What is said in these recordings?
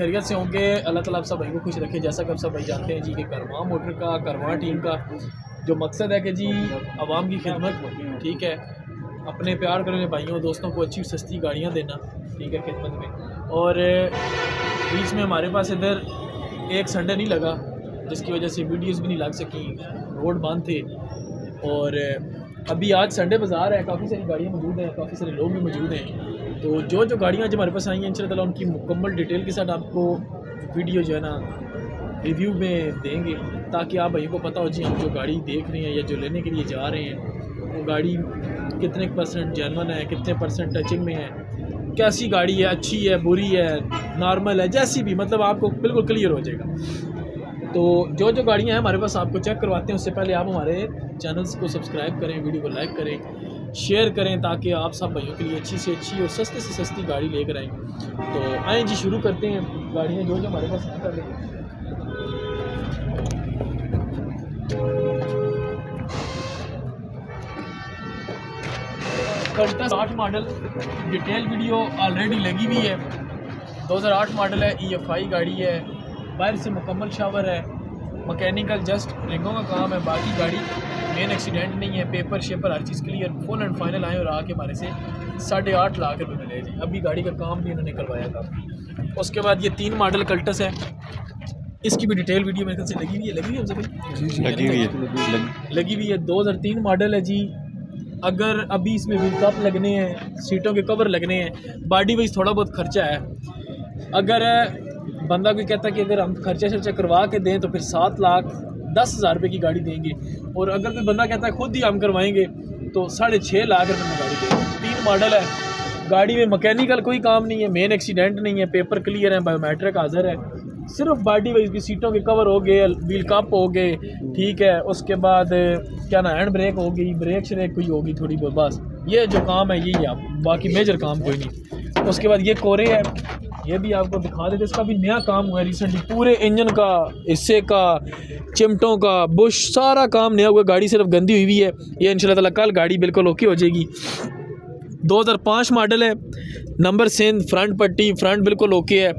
खैरियत से होंगे। अल्लाह ताला आप सब भाई को खुश रखे। जैसा कि आप सब भाई जानते हैं जी कि करवां मोटर का, करवां टीम का जो मकसद है कि जी आवाम की खिदमत, ठीक है, अपने प्यार करने भाइयों दोस्तों को अच्छी सस्ती गाड़ियाँ देना, ठीक है, खिदमत में। और बीच में हमारे पास इधर एक संडे नहीं लगा जिसकी वजह से वीडियोस भी नहीं लग सकी, रोड बंद थे। और अभी आज संडे बाज़ार है, काफ़ी सारी गाड़ियाँ मौजूद हैं, काफ़ी सारे लोग भी मौजूद हैं। तो जो गाड़ियाँ जो हमारे पास आई हैं इंशाल्लाह उनकी मुकम्मल डिटेल के साथ आपको वीडियो जो है ना रिव्यू में देंगे, ताकि आप भाइयों को पता हो जी हम जो गाड़ी देख रहे हैं या जो लेने के लिए जा रहे हैं वो गाड़ी कितने % जेन्युइन है, कितने % टचिंग में है, कैसी गाड़ी है, अच्छी है, बुरी है, नॉर्मल है, जैसी भी, मतलब आपको बिल्कुल क्लियर हो जाएगा। तो जो गाड़ियाँ हैं हमारे पास आपको चेक करवाते हैं। उससे पहले आप हमारे चैनल्स को सब्सक्राइब करें, वीडियो को लाइक करें, शेयर करें, ताकि आप सब भाइयों के लिए अच्छी से अच्छी और सस्ते से सस्ती गाड़ी लेकर आएँ। तो आएँ जी, शुरू करते हैं गाड़ियाँ जो हमारे पास हैं कर लें। Cultus 8 model detail video already लगी हुई है। 2008 मॉडल है, EFI गाड़ी है, बाहर से मुकम्मल शावर है, मैकेनिकल जस्ट रिंगों का काम है, बाकी गाड़ी मेन एक्सीडेंट नहीं है, paper shaper her cheese clear, full and final आए और आके हमारे से 8.5 लाख रुपये मिले जी। अभी गाड़ी का काम भी इन्होंने करवाया था। उसके बाद ये 3 मॉडल कल्टस है, इसकी भी डिटेल वीडियो मेरे ख्याल से लगी हुई है लगी हुई है 2003 मॉडल है जी। अगर अभी इसमें व्हील कप लगने हैं, सीटों के कवर लगने हैं, बॉडी वाइज थोड़ा बहुत खर्चा है। अगर बंदा कोई कहता है कि अगर हम खर्चा करवा के दें तो फिर 7,10,000 रुपये की गाड़ी देंगे, और अगर कोई बंदा कहता है खुद ही हम करवाएंगे तो 6.5 लाख रुपये में गाड़ी देंगे। 3 मॉडल है, गाड़ी में मैकेनिकल कोई काम नहीं है, मेन एक्सीडेंट नहीं है, पेपर क्लियर है, बायोमेट्रिक हाजिर है, सिर्फ बॉडी वाइज की सीटों के कवर हो गए, व्हील कप हो गए, ठीक है। उसके बाद क्या ना हैंड ब्रेक हो गई, ब्रेक श्रेक कोई होगी थोड़ी बहुत, बस ये जो काम है यही है, बाकी मेजर काम कोई नहीं। उसके बाद ये कोरे है, ये भी आपको दिखा देते, इसका भी नया काम हुआ है रिसेंटली, पूरे इंजन का, हिस्से का, चिमटों का, बुश, सारा काम नया हुआ। गाड़ी सिर्फ गंदी हुई है, ये इंशाल्लाह ताला कल गाड़ी बिल्कुल ओके हो जाएगी। 2005 मॉडल है, नंबर सेम, फ्रंट पट्टी, फ्रंट बिल्कुल ओके है,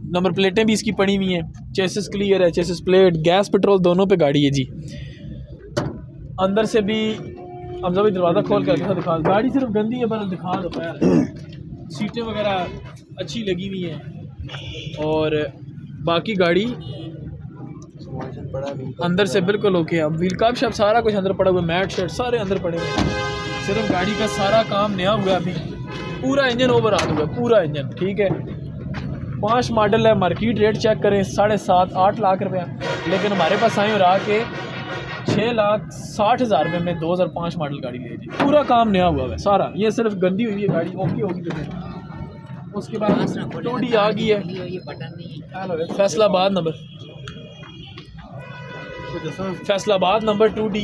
नंबर प्लेटें भी इसकी पड़ी हुई हैं, चेसिस क्लियर है, चेसिस प्लेट, गैस पेट्रोल दोनों पे गाड़ी है जी। अंदर से भी हम जब दरवाज़ा खोल कर दिखा, गाड़ी सिर्फ गंदी है पर दिखा दो पैर, सीटें वगैरह अच्छी लगी हुई हैं, और बाकी गाड़ी अंदर से बिल्कुल ओके है। व्हील कप शप सारा कुछ अंदर पड़ा हुआ है, मैट शेट सारे अंदर पड़े हुए हैं, सिर्फ गाड़ी का सारा काम नया हुआ है। अभी पूरा इंजन ओवरऑल हुआ है, पूरा इंजन, ठीक है। 5 मॉडल है, मार्केट रेट चेक करें 7.5-8 लाख रुपया, लेकिन हमारे पास आए और आके 6,60,000 रुपये में 2005 मॉडल गाड़ी ले जी। पूरा काम नया हुआ है सारा, ये सिर्फ गंदी हुई है गाड़ी, ओके होगी तो। उसके बाद 2D आ गई है, Faisalabad number 2D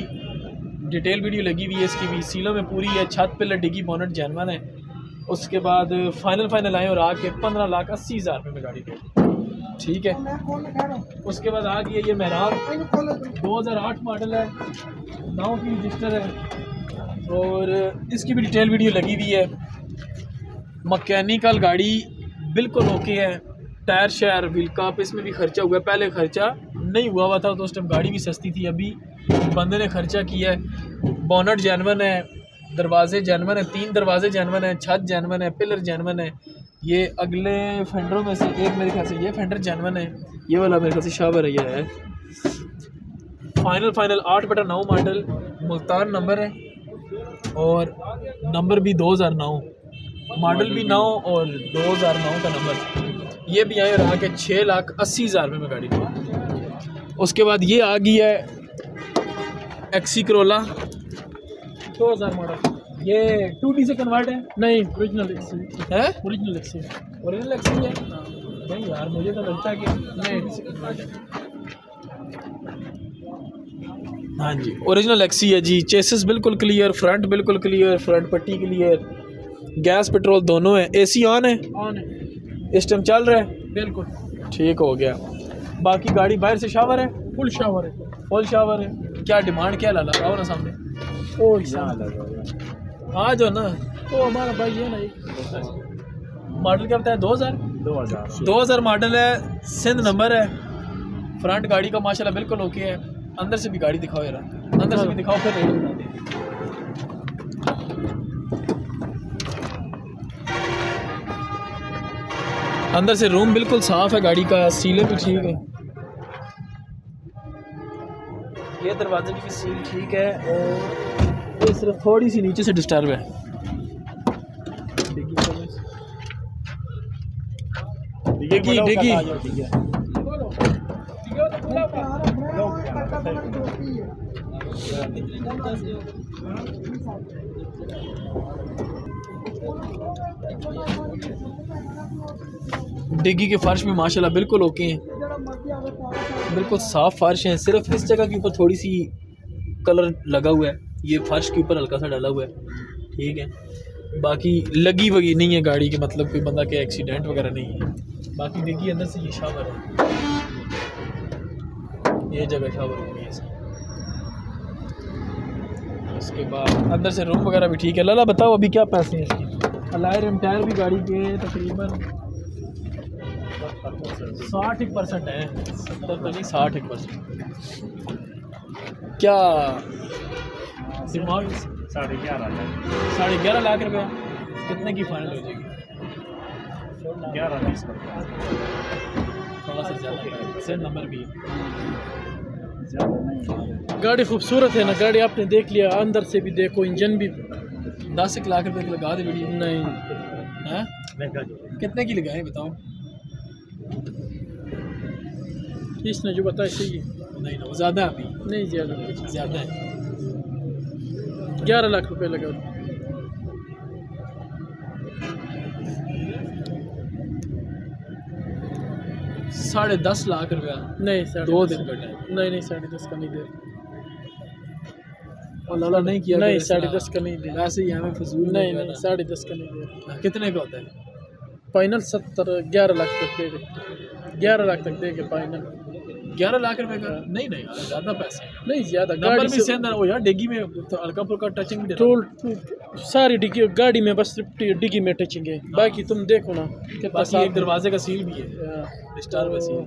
detail video लगी हुई है, इसकी भी सीलों में पूरी है, छत पे डिग्गी बोनट जेन्युइन है। उसके बाद फाइनल आए और आके 15,80,000 रुपये में गाड़ी पे, ठीक है। उसके बाद आ गई है ये मेहराब, 2008 मॉडल है, 9 की रजिस्टर है, और इसकी भी डिटेल वीडियो लगी हुई है। मैकेनिकल गाड़ी बिल्कुल ओके है, टायर शायर, व्हील कप, इसमें भी खर्चा हुआ है, पहले खर्चा नहीं हुआ था तो उस टाइम गाड़ी भी सस्ती थी, अभी बंदे ने खर्चा किया है। बोनट जेन्युइन है, दरवाजे जेन्युइन है, 3 दरवाजे जेन्युइन है, छत जेन्युइन है, पिलर जेन्युइन है। ये अगले फेंडरों में से एक मेरे ख्याल से ये फेंडर जेन्युइन है, ये वाला मेरे ख्याल से शावर है, ये है। फाइनल 8/9 मॉडल, मुल्तान नंबर है, और नंबर भी 2009, मॉडल भी 9 और 2009 का नंबर। ये भी आए और आके 6,80,000 रुपये में गाड़ी थी। उसके बाद ये आ गई है एक्सी करोला 2000 मॉडल, ये 2D से कन्वर्ट है, नहीं ओरिजिनल है, ओरिजिनल एक्सी है। नहीं यार मुझे तो लगता है कि नहीं से कन्वर्ट है। हाँ जी, ओरिजिनल एक्सी है जी। चेसिस बिल्कुल क्लियर, फ्रंट बिल्कुल क्लियर, फ्रंट पट्टी क्लियर, गैस पेट्रोल दोनों है, AC ऑन है, इस टाइम चल रहा है, बिल्कुल ठीक हो गया। बाकी गाड़ी बाहर से शावर है, फुल शावर है। क्या डिमांड क्या लगाओ ना सामने, आ जाओ ना, वो हमारा भाई है ना। मॉडल क्या बताया, 2000 2000 मॉडल है, सिंध नंबर है। फ्रंट गाड़ी का माशाल्लाह बिल्कुल ओके है। अंदर से भी गाड़ी दिखाओ यार, अंदर से भी दिखाओ फिर रेट बता दे। अंदर से रूम बिल्कुल साफ है गाड़ी का, सीलें भी ठीक है, ये दरवाजे की भी सील ठीक है और ये सिर्फ थोड़ी सी नीचे से डिस्टर्ब है। डिग्गी डिग्गी के फर्श में माशाल्लाह बिल्कुल ओके हैं, बिल्कुल साफ फर्श है। सिर्फ इस जगह के ऊपर थोड़ी सी कलर लगा हुआ है, ये फर्श के ऊपर हल्का सा डाला हुआ है, ठीक है। बाकी लगी वगी नहीं है गाड़ी के, मतलब कोई बंदा के एक्सीडेंट वगैरह नहीं है। बाकी डिग्गी अंदर से ये शावर है, ये जगह शावर होगी इसकी। उसके बाद अंदर से रूम वगैरह भी ठीक है। लाला बताओ अभी क्या पैसे हैं इसके? अलाय रिम टायर भी गाड़ी के तकरीबन 60% है, 70 तो नहीं 60%। क्या दिमाग 11.5 लाख रुपया कितने की फाइनल हो जाएगी? 11-20 थोड़ा सा ज़्यादा, सेम नंबर भी है। गाड़ी खूबसूरत है ना, गाड़ी आपने देख लिया, अंदर से भी देखो, इंजन भी 10 लाख रुपए की लगा दे वीडियो। नहीं हैं कितने की लगाए बताओ? इसने जो बताया सही है। नहीं ना, वो ज़्यादा है अभी, नहीं ज़्यादा, ज़्यादा है। 11 लाख रुपए लगा दो। 10.5 लाख रुपया नहीं 2 दिन का टाइम। नहीं 10.5 का नहीं दे, और लाला नहीं किया, नहीं 10.5 का नहीं दे, वैसे ही हमें फजूल नहीं 10.5 का नहीं दे। कितने का होता है फाइनल 11 लाख तक दे, 11 लाख तक देगा फाइनल। 11 लाख रुपए का? नहीं नहीं यार, ज़्यादा पैसे हैं। नहीं ज़्यादा, नंबर गाड़ी भी से सेंध हो यार, डिग्गी में तो हल्का फुल्का टचिंग भी टोल सारी डिग्गी गाड़ी में, बस डिग्गी में टचिंग है, बाकी तुम देखो ना कितना बाकी साफ एक दरवाजे का सील भी है, स्टार का सील।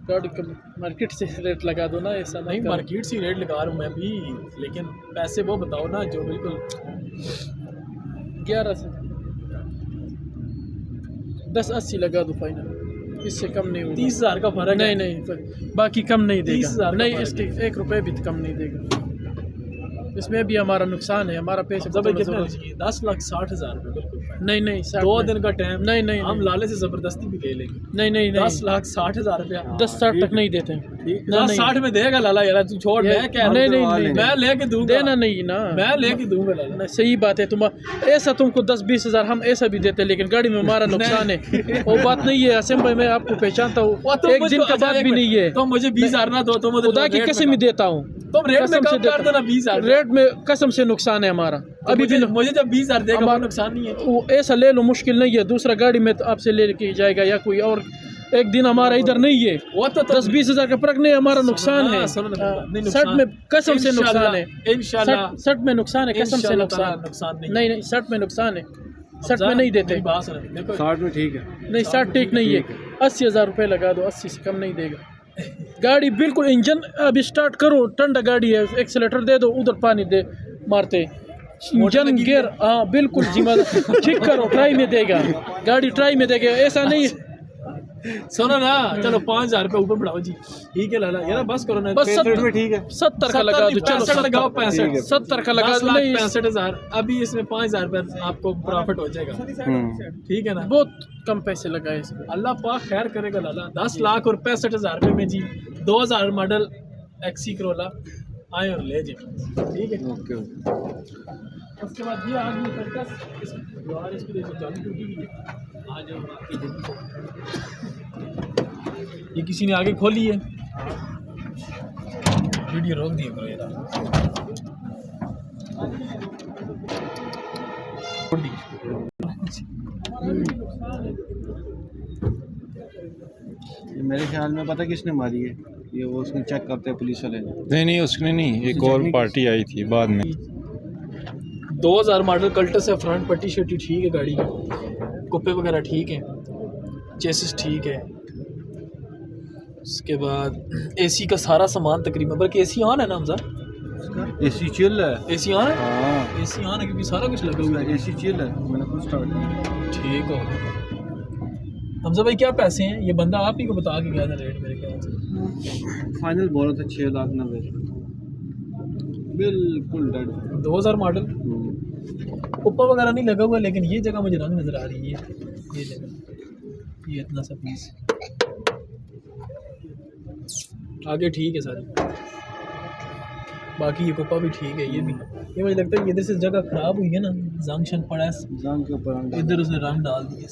गाड़ी का मार्केट से रेट लगा दो ना, ऐसा नहीं मार्केट से रेट लगा रहा हूँ मैं भी, लेकिन पैसे वो बताओ ना जो बिल्कुल 11 से 10.80 लगा दो फाइनल, इससे कम नहीं होगा। 30,000 का फर्क है। नहीं बाकी कम नहीं देगा, 30,000 नहीं इसके 1 रुपये भी कम नहीं देगा, इसमें भी हमारा नुकसान है, हमारा पैसे कितना 10,60,000 रुपये बिल्कुल। नहीं 2 दिन का टाइम, नहीं हम लाले से जबरदस्ती भी ले लेंगे। नहीं 10,60,000 रुपया, 10-60 तक नहीं देते हैं। 60 में देगा लाला यार, तू छोड़, मैं क्या नहीं मैं लेके दूंगा, देना नहीं ना, मैं लेके दूंगा लाला। नहीं सही बात है, तुम ऐसा तुमको 10-20 हज़ार हम ऐसा भी देते, लेकिन गाड़ी में हमारा नुकसान है, वो बात नहीं है। असेंबल में आपको पहचानता हूँ, एक दिन का बात भी नहीं है। तो मुझे 20,000 ना दो, तुम खुदा की कसम ही देता हूँ, तुम रेट में कम कर देना। 20,000 रेट में कसम से नुकसान है हमारा। अभी भी मुझे जब 20,000 देगा वो नुकसान नहीं है, वो ऐसा ले लो, मुश्किल नहीं है। दूसरा गाड़ी में तो आपसे ले के जाएगा या कोई और, एक दिन हमारा इधर नहीं है, वो तो 10-20 हज़ार का फर्क नहीं, हमारा नुकसान है। 60 में कसम से नुकसान है, इंशाल्लाह 60 में नुकसान है, कसम से नुकसान नहीं 60 में नुकसान है, 60 में नहीं देते। 60 में ठीक है, नहीं 60 ठीक नहीं है, 80,000 रुपये लगा दो, 80 से कम नहीं देगा। गाड़ी बिल्कुल इंजन अभी स्टार्ट करो, ठंडा गाड़ी है, एक्सीलेटर दे दो, उधर पानी दे मारते, इंजन गियर, हाँ बिल्कुल जिम्मेदार, ठीक करो, ट्राई में देगा गाड़ी, ट्राई में देगा, ऐसा नहीं। सुनो ना, चलो 5,000 रुपये ऊपर बढ़ाओ जी, ठीक है लाला यार, बस करो ना, बस 70 में ठीक है, 70 का लगा दो, चलो 65 लगाओ, 70 का लगा दो, नहीं 65,000, अभी इसमें 5,000 रुपये आपको प्रॉफिट हो जाएगा, ठीक है ना। बहुत कम पैसे लगाए इसको, अल्लाह पाक खैर करेगा लाला। 10 लाख और 65,000 रुपये में जी 2000 मॉडल एक्सी करोला आए और ले जाए, ठीक है। उसके बाद ये आगे इसको देखो, चालू टूटी हुई है, आ जाओ आपकी जल्दी। ये किसी ने आगे खोली है, वीडियो रोक दिया करो यार, मेरे ख्याल में पता किसने मारी है, ये वो उसने चेक करते हैं पुलिस वाले। नहीं उसने नहीं, एक और पार्टी आई थी बाद में। 2000 मॉडल कल्टस है, फ्रंट पट्टी शट्टी ठीक है गाड़ी की, कुप्पे वगैरह ठीक है, चेसिस ठीक है। उसके बाद एसी का सारा सामान तकरीबन, बल्कि एसी ऑन है ना हमजा? एसी चिल है। एसी ऑन है? हाँ एसी ऑन है क्योंकि सारा कुछ लगा हुआ है। एसी चिल है, मैंने खुद स्टार्ट किया। ठीक हो गया। हमजा भाई क्या पैसे हैं? ये बंदा आप ही को बता के गया था रेट मेरे ख्याल से। फाइनल बोला था 6,90,000, बिल्कुल डेड। 2000 मॉडल, ऊपर वगैरह नहीं लगा हुआ, लेकिन ये जगह मुझे रंग नज़र आ रही है। ये जगह, ये इतना सा पीस आगे ठीक है सारी, बाकी ये कुप्पा भी ठीक है। ये भी, ये मुझे लगता है इधर से जगह ख़राब हुई है ना, जंग शंग पड़ा है जान के ऊपर इधर, उसने रंग डाल दिए।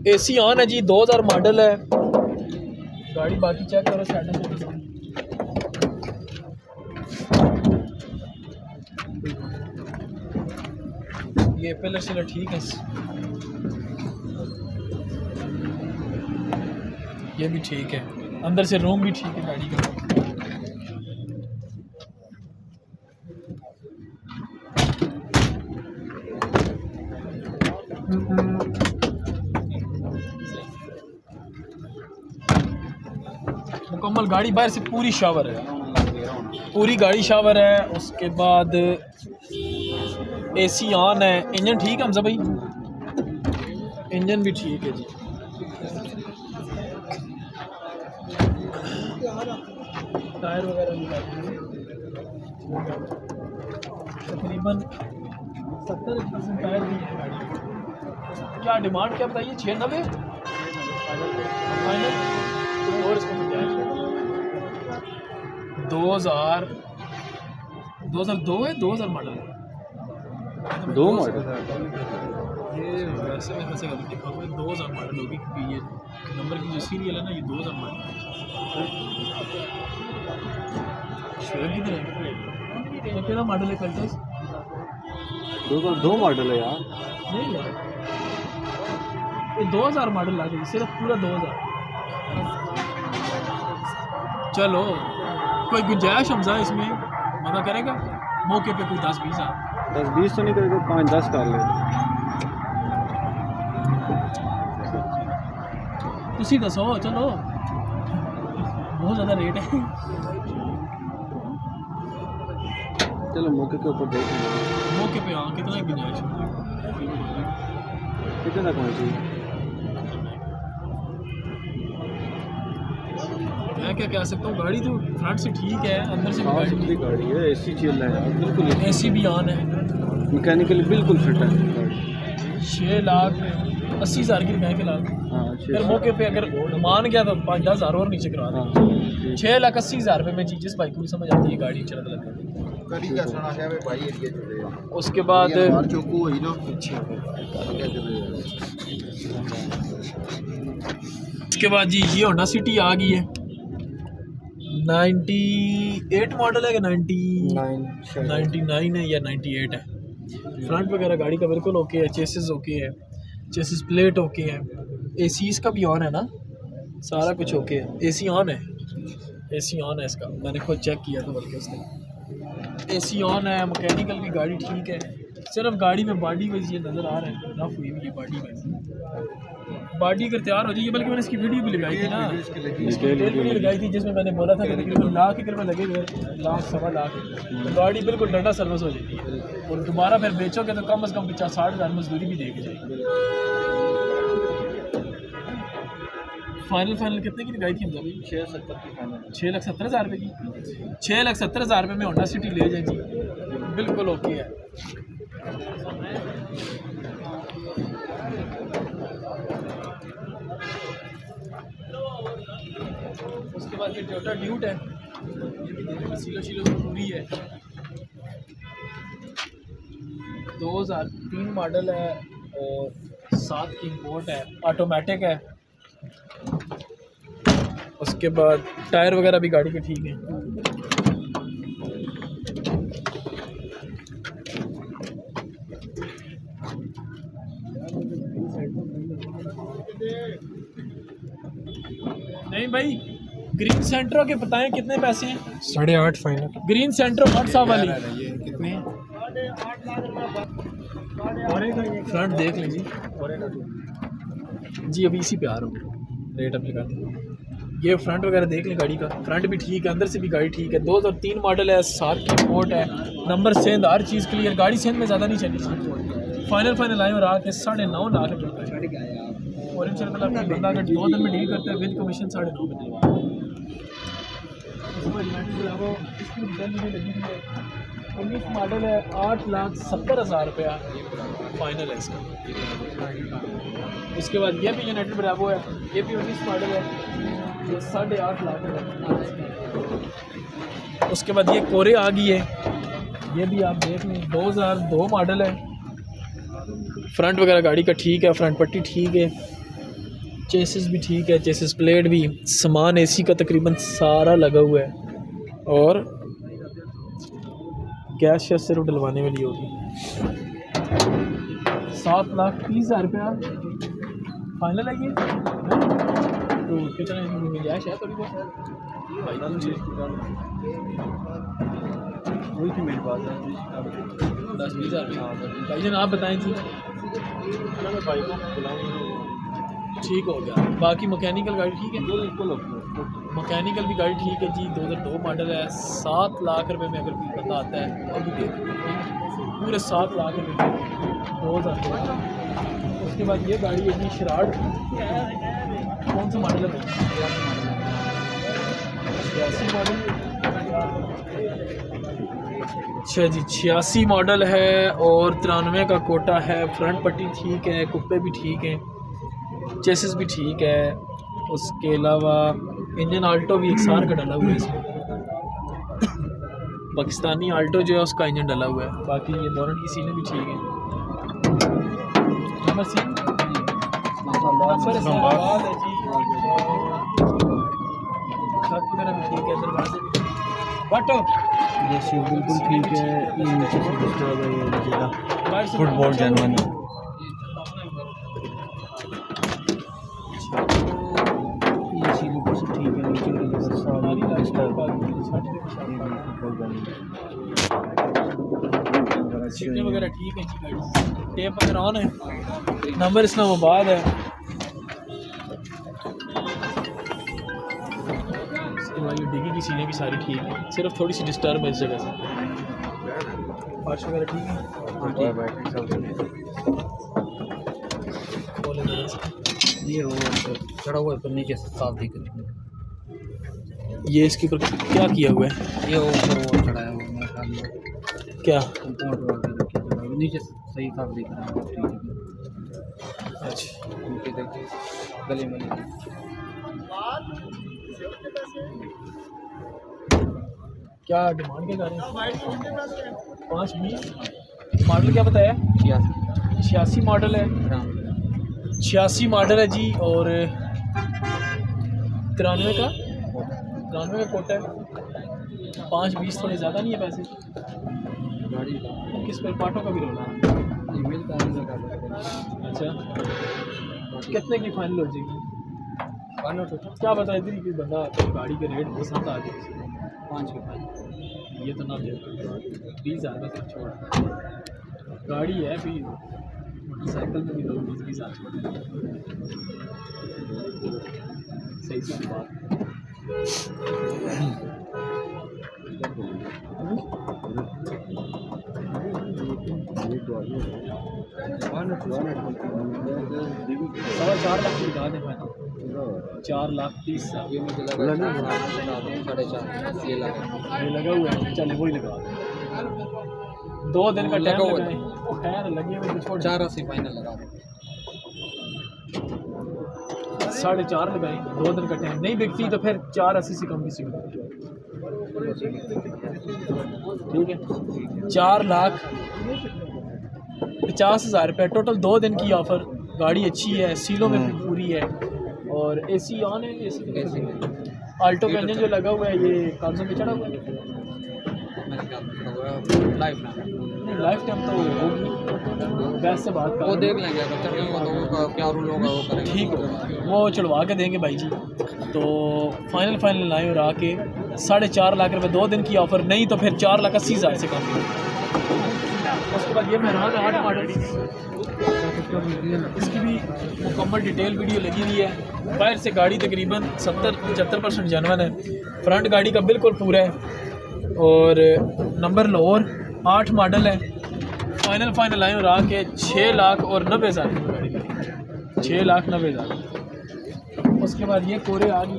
एसी ऑन है जी, 2000 मॉडल है गाड़ी। बाकी चेक करो साइड से। ये पिलर शिलर ठीक है, ये भी ठीक है। अंदर से रूम भी ठीक है गाड़ी का। मुकम्मल गाड़ी बाहर से पूरी शावर है, पूरी गाड़ी शावर है। उसके बाद एसी ऑन है। इंजन ठीक है हमजा भाई? इंजन भी ठीक है जी। टायर वगैरह भी तकरीबन 70% टायर भी है गाड़ी। क्या डिमांड क्या बताइए? 96 फाइनल? और इसको 2002 है, 2000 मॉडल है। 2 मॉडल। ये वैसे मैं कैसे गलत लिखा हुआ है, 2000 मॉडल होगी क्योंकि ये नंबर की जो सीरियल है ना, ये 2000 मॉडल है। शेयर किधर है? ये कितना मॉडल है कल्टस? 2 मॉडल है यार। नहीं यार, ये 2000 मॉडल आ गई, सिर्फ पूरा 2000। चलो कोई गुंजाइश हमजा इसमें मना करेगा? मौके पे कोई 10-20 हज़ार? 10-20 तो नहीं करेगा, 5-10 कर ले। तुसी दसो, चलो बहुत ज़्यादा रेट है। चलो मौके के ऊपर देख लेंगे। मौके पे हाँ, कितना गुंजाइश है? कितने तक होना चाहिए? मैं क्या कह सकता हूँ, गाड़ी तो फ्रंट से ठीक है, अंदर से भी गाड़ी ठीक गाड़ी है, एसी चल रहा है बिल्कुल, है। एसी भी ऑन है, मैकेनिकली बिल्कुल फिट है। 6,80,000 की कहें फिलहाल। हाँ, फिर मौके पे अगर मान गया तो 5-10 हज़ार और नीचे करवा दें। 6,80,000 रुपये में चीज़ भाई को समझ आती है गाड़ी चलने लग। उसके बाद जी ये होंडा सिटी आ गई है। 98 मॉडल है कि 99 है या 98 है। फ्रंट वगैरह गाड़ी का बिल्कुल ओके है, चेसिस ओके है, चेसिस प्लेट ओके है। एसी इसका भी ऑन है ना, सारा कुछ ओके है। एसी ऑन है, एसी ऑन है इसका, मैंने खुद चेक किया था बल्कि उसने। एसी ऑन है, मैकेनिकल भी गाड़ी ठीक है। सिर्फ गाड़ी में बॉडी वाइज ये नज़र आ रहा है रफ हुई हुई है बॉडी वाइज। बॉडी अगर तैयार हो जाएगी, बल्कि मैंने इसकी वीडियो भी लगाई थी ना, डिटेल वीडियो लगाई थी जिसमें मैंने बोला था कि तकरीबन लाख के में लगे हुए, 1,00,000-1.25 लाख। तो गाड़ी बिल्कुल डंडा सर्विस हो जाती है और दोबारा फिर बेचोगे तो कम से कम 50-60 हज़ार मजदूरी भी देगी जाएगी। फाइनल कितने की लगाई थी हम? 6,70,000 रुपये की। 6,70,000 रुपये में होंडा सिटी ले जाए जी, बिल्कुल ओके है। उसके बाद ये टोयोटा ड्यूट है, ये भी देखो सीलो पूरी है। 2003 मॉडल है और 7 की इंपोर्ट है, ऑटोमेटिक है। उसके बाद टायर वगैरह भी गाड़ी के ठीक है। नहीं भाई, ग्रीन सेंट्रो के बताएं कितने पैसे हैं? 8.5 फाइनल। ग्रीन सेंट्रो 8 साल वाली कितने? और फ्रंट देख लीजिए जी, अभी इसी पे आ रहा हूँ, रेट अप लगाते हैं। ये फ्रंट वगैरह देख लें गाड़ी का, फ्रंट भी ठीक है, अंदर से भी गाड़ी ठीक है। 2003 मॉडल है, 7 की रिपोर्ट है, नंबर सेंध, हर चीज़ क्लियर। गाड़ी सेंध में ज़्यादा नहीं चली थी। फाइनल आए और आके 9.5 लाख रुपये और इंशाल्लाह बंदा अगर 2 दिन में डील करता है विद कमीशन 9.5 में देगा। 19 मॉडल है, 8,70,000 रुपया फाइनल है इसका। उसके बाद ये भी यूनाइटेड ब्रावो है, ये भी 19 मॉडल है, ये 8.5 लाख है। उसके बाद ये कोरे आ गई है, ये भी आप देख लें, 2002 मॉडल है। फ्रंट वगैरह गाड़ी का ठीक है, फ्रंट पट्टी ठीक है, चेसिस भी ठीक है, चेसिस प्लेट भी, सामान एसी का तकरीबन सारा लगा हुआ है और गैस शैस सिर्फ डलवाने वाली होगी। 7,30,000 रुपया फाइनल है ये। तो कितना गुंजाइश है थोड़ी बहुत? वही थी मेरी बात 10-20,000 भाई जान आप बताएं जी। भाई को बुलाऊंगा, ठीक हो गया। बाकी मैकेनिकल गाड़ी ठीक है, बिल्कुल मैकेनिकल भी गाड़ी ठीक है जी। 2002 मॉडल है, 7 लाख रुपए में अगर कोई बंदा आता है अभी दे पूरे 7 लाख रुपये 2002। उसके बाद ये गाड़ी है जी शराड, कौन सा मॉडल है? 86 मॉडल। अच्छा जी, 86 मॉडल है और 93 का कोटा है। फ्रंट पट्टी ठीक है, कुप्पे भी ठीक हैं, चेसिस भी ठीक है। उसके अलावा इंजन आल्टो भी एक सार का डला हुआ है इसमें, पाकिस्तानी आल्टो जो है उसका इंजन डला हुआ है। बाकी ये बोनट की सीनें भी ठीक हैं। नंबर सीन इस्लामाबाद है जी, छत वगैरह भी ठीक है, दरवाजे भी बटो जैसे बिल्कुल ठीक है। ये नीचे से डिस्टर्ब है, ये जगह फुटबॉल जनवन ये सीधे ऊपर से ठीक है, नीचे वाली जगह सारी डिस्टर्ब है। सीटें वगैरह ठीक है जी, गाड़ी टेप वगैरह ऑन है, नंबर इस्लामाबाद है। ये डिग्गी की सीनें भी सारी ठीक है, सिर्फ थोड़ी सी डिस्टर्ब है इस जगह से। फर्श वगैरह ठीक है, ये वो चढ़ा हुआ है पर नीचे से साफ दिख रही है। ये इसके ऊपर क्या किया हुआ है? ये ऊपर वो चढ़ा है, वो मेरे ख्याल में क्या नीचे से सही साफ दिख रहा है। ठीक है, अच्छा नीचे देखिए गले में क्या डिमांड के कारण 520 मॉडल क्या बताया? 86 मॉडल है, 86 मॉडल है जी। और 93 का कोटा है। 520 थोड़े ज़्यादा नहीं है पैसे? गाड़ी किस पर पार्टों का भी रोना है? ईमेल का अच्छा, कितने की फाइनल हो जाएगी? क्या बताए इधर ही बंदा गाड़ी के रेट पसंद आ जाए 5 के 5 ये तो ना दे 20,000 में सब छोड़। गाड़ी है भी, मोटरसाइकिल में भी लोग 20,000 छोड़ सही से बात। सवा 4 लाख की दिखा दें, 4,30,000 ये मुझे लगा 4.5 ये लगा हुआ है। चले वही लगा 2 दिन का टाइम लगाएं, वो खैर लगे हुए तो छोड़ 480 फाइनल लगा 4.5 लगाएं। 2 दिन का टाइम नहीं बिकती तो फिर 480 से कम किसी को ठीक है। 4,50,000 रुपये टोटल 2 दिन की ऑफ़र। गाड़ी अच्छी है, सीलों में भी पूरी है और एसी ऑन है। एसी आल्टो का इंजन जो लगा हुआ है ये कागजों पे चढ़ा हुआ है। लाइफ टाइम तो होगी, गैस से बात कर वो देख लेंगे अगर चढ़ने होगा तो क्या रूल होगा वो करेंगे। ठीक हो, वो चढ़वा के देंगे भाई जी। तो फाइनल लाए और आके 4.5 लाख रुपए 2 दिन की ऑफ़र, नहीं तो फिर 4,80,000 से कम। उसके बाद ये मेहरान 8 मॉडल, इसकी भी मुकम्मल डिटेल वीडियो लगी हुई है। बाहर से गाड़ी तकरीबन 70-75% जेन्युइन है, फ्रंट गाड़ी का बिल्कुल पूरा है और नंबर लोअर 8 मॉडल है। फाइनल आए रहा के 6,90,000 की गाड़ी, 6,90,000। उसके बाद ये कोरे आ गई,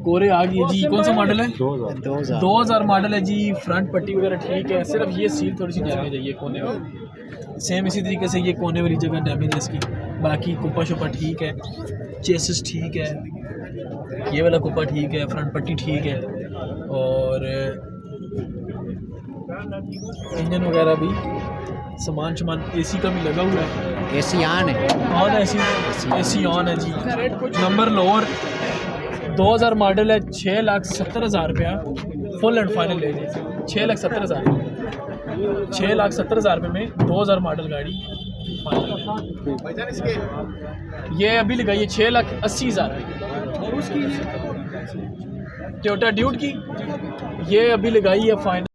कोरे आ गई जी। कौन सा मॉडल है? 2000 मॉडल है जी। फ्रंट पट्टी वगैरह ठीक है, सिर्फ ये सील थोड़ी सी डैमेज है ये कोने वाली, सेम इसी तरीके से ये कोने वाली जगह डैमेज है इसकी। बाकी कुप्पा शुप्पा ठीक है, चेसिस ठीक है, ये वाला कुप्पा ठीक है, फ्रंट पट्टी ठीक है और इंजन वगैरह भी सामान एसी का भी लगा हुआ है, एसी ऑन है, एसी ऑन है जी। नंबर लोअर 2000 मॉडल है, 6,70,000 रुपया फुल एंड फाइनल ले लीजिए। 6,70,000 रुपये में 2000 मॉडल गाड़ी फाइनल। ये अभी लगाइए 6,80,000 और उसकी टोयोटा ड्यूट की ये अभी लगाई है फाइनल।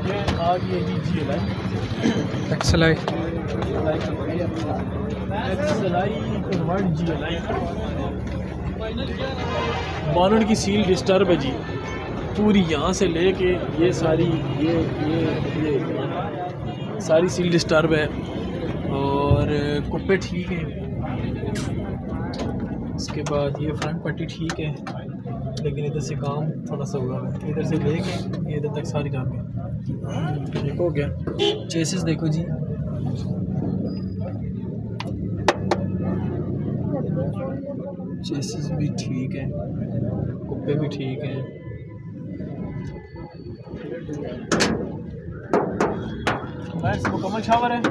ये आ गई है जी GLI एक्सलाई कन्वर्ट GLI। बॉनेट की सील डिस्टर्ब है जी पूरी, यहाँ से लेके ये सारी ये सारी सील डिस्टर्ब है और कुप्पे ठीक हैं। इसके बाद ये फ्रंट पट्टी ठीक है लेकिन इधर से काम थोड़ा सा हुआ है, इधर से लेके ये इधर तक सारी जाम है। ठीक हो गया। चेसिस देखो जी, चेसिस भी ठीक है, कुप्पे भी ठीक हैं। बस मुकम्मल शावर है।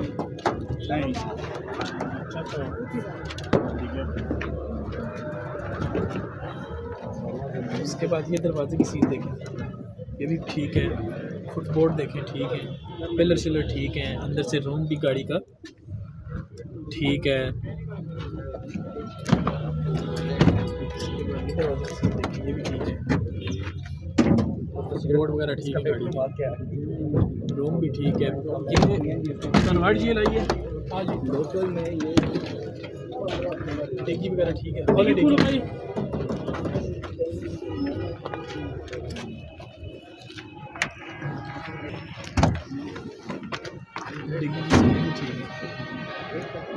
इसके बाद ये दरवाजे की सीट देखें, ये भी ठीक है, फुटबोर्ड देखें ठीक है, पिलर शिलर ठीक है, अंदर से रूम भी गाड़ी का ठीक है। ये भी ठीक है, फुटबोर्ड वगैरह ठीक है, गाड़ी का रूम भी ठीक है। कन्वर्ट ये लाइए आज लोकल में, ये टेकी वगैरह ठीक है, हॉलीडे ठीक है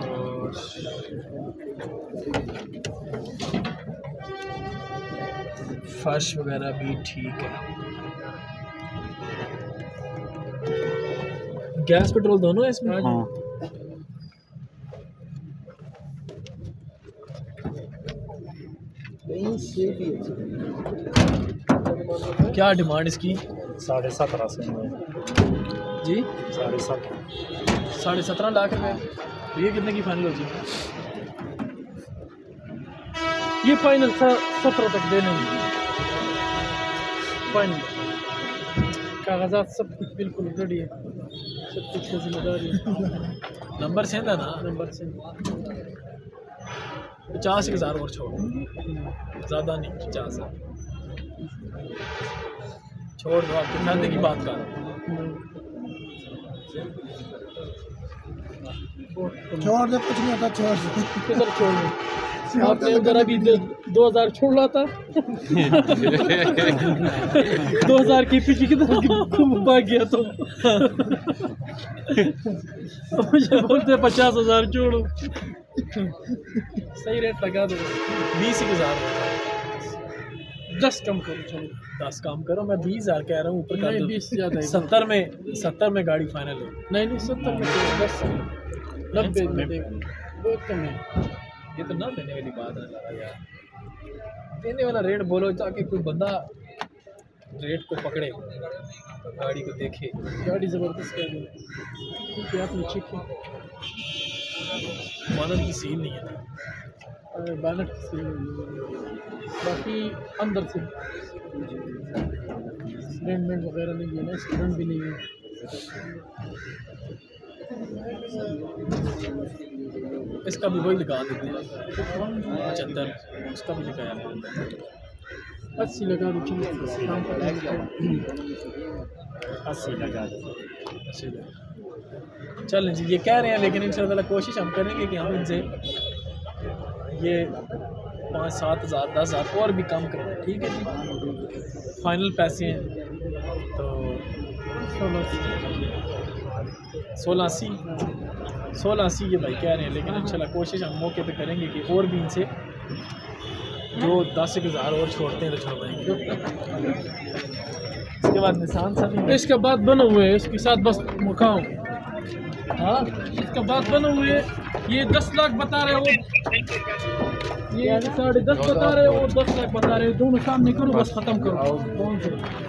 और फर्श वगैरह भी ठीक है। गैस पेट्रोल दोनों है इसमें। हाँ। क्या डिमांड इसकी? 17.5 से जी 17.5 लाख रुपए। तो ये कितने की फाइनल हो जाएगी? ये फाइनल 17 तक देने फाइनल। कागजात सब कुछ बिल्कुल रेडी है, सब कुछ की जिम्मेदारी है। नंबर से था ना, नंबर से 50,000 और छोड़, ज़्यादा नहीं, 50,000 छोड़ दो। आपके फायदे की बात कर, छोड़ दे, कुछ नहीं होता, छोड़ दे। किधर छोड़ो? आपने उधर अभी 2000 छोड़ रहा था। 2000 के पीछे किधर भाग गया तो मुझे बोलते 50,000 छोड़ो। सही रेट लगा दो। 20,000 10 कम करो, चलो 10 काम करो। मैं 20,000 कह रहा हूँ, ऊपर कर नहीं दो। 20 ज़्यादा है। 70 में गाड़ी फाइनल है। नहीं 70 में 10 90 में देखो, बहुत कम है। ये तो ना देने वाली बात है लाला यार, देने वाला रेट बोलो ताकि कोई बंदा रेट को पकड़े, गाड़ी को देखे। गाड़ी ज़बरदस्त गाड़ी है, क्योंकि आपने चेक किया मानव की सील नहीं है ना, बैनट से, बाकी अंदर से स्टैंडमेंट वगैरह नहीं है ना, स्टैंड भी नहीं है। इसका भी वही लगा देते हैं 75, उसका भी लगाया 80 लगा दो, 80 लगा दो। चलें जी, ये कह रहे हैं, लेकिन इंशाल्लाह कोशिश हम करेंगे कि हम इनसे ये 5-7 हज़ार 10 हज़ार और भी कम करें। ठीक है जी, फाइनल पैसे हैं तो 1680 ये भाई कह रहे हैं, लेकिन इंशाल्लाह कोशिश हम मौके पे करेंगे कि और भी इनसे जो 10 हज़ार और छोड़ते हैं तो छोड़वाएंगे। इसके बाद निशान साहब, इसके बाद बने हुए हैं, इसके साथ बस मुकाम। हाँ, इसके बाद बने हुए ये 10 लाख बता रहे हो, ये 10.5 बता रहे हो और 10 लाख बता रहे हो, दोनों सामने करो, बस खत्म करो।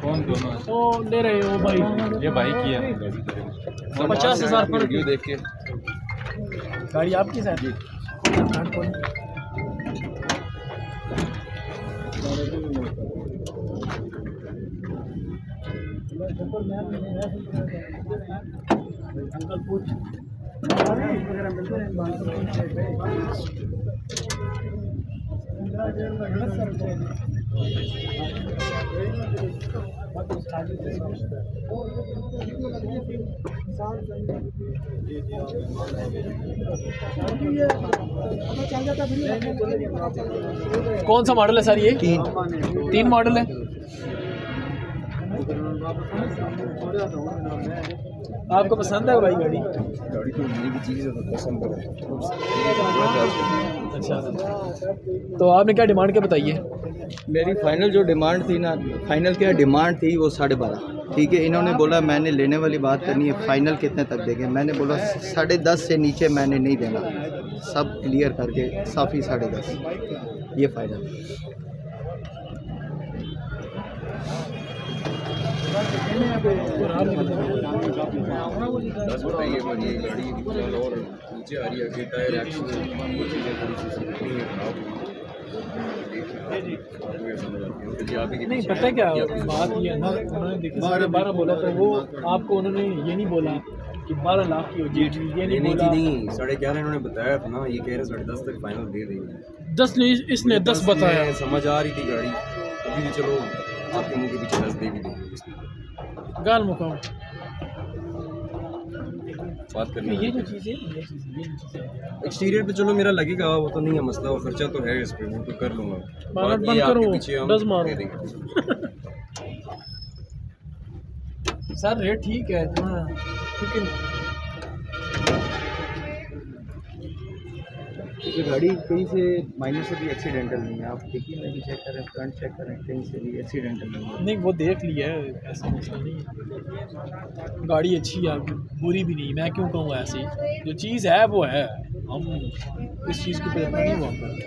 कौन दोनों? तो ले रहे हो भाई, ये भाई की है 50,000 पर देख के। गाड़ी आपकी साथ कौन सा मॉडल है सर? ये 3 मॉडल है। आपको पसंद है भाई गाड़ी? गाड़ी तो मेरी भी चीज़ है, पसंद है। अच्छा, तो आपने क्या डिमांड क्या बताई है? मेरी फाइनल जो डिमांड थी ना, फाइनल क्या डिमांड थी वो 12.5, ठीक है। इन्होंने बोला मैंने लेने वाली बात करनी है, फाइनल कितने तक देंगे? मैंने बोला 10.5 से नीचे मैंने नहीं देना, सब क्लियर करके साफ़ी 10.5 ये फाइनल। नहीं पता क्या बात ये है ना, उन्होंने देखिए 12.5 बोला, तो वो आपको उन्होंने ये नहीं बोला कि 12 लाख की हो जी, ये नहीं बोला। नहीं 11.5 इन्होंने बताया था ना, ये कह रहे 10.5 तक फाइनल दे देंगे। 10 ने इसने 10 बताया। समझ आ रही थी गाड़ी, अभी भी चलो आपके मुंह के पीछे 10 दे भी देंगे। गाल मुकाम बात करनी ये जो चीज़ें एक्सटीरियर पे चलो मेरा लगेगा, वो तो नहीं है मसला, और खर्चा तो है इस पे, वो तो कर लूँगा। बात ये बंद आपके करो, पीछे हम 10 मारो। दे देंगे। सर रेट ठीक है इतना, क्योंकि ये गाड़ी कहीं से माइनस से भी एक्सीडेंटल नहीं है, आप देखिए नहीं चेक करें, फ्रंट चेक करें, कहीं से भी एक्सीडेंटल नहीं है। नहीं वो देख लिया है, ऐसा मसला नहीं है। गाड़ी अच्छी है, बुरी भी नहीं, मैं क्यों कहूँ ऐसे, जो चीज़ है वो है, हम इस चीज़ के ऊपर इतना नहीं हुआ करते,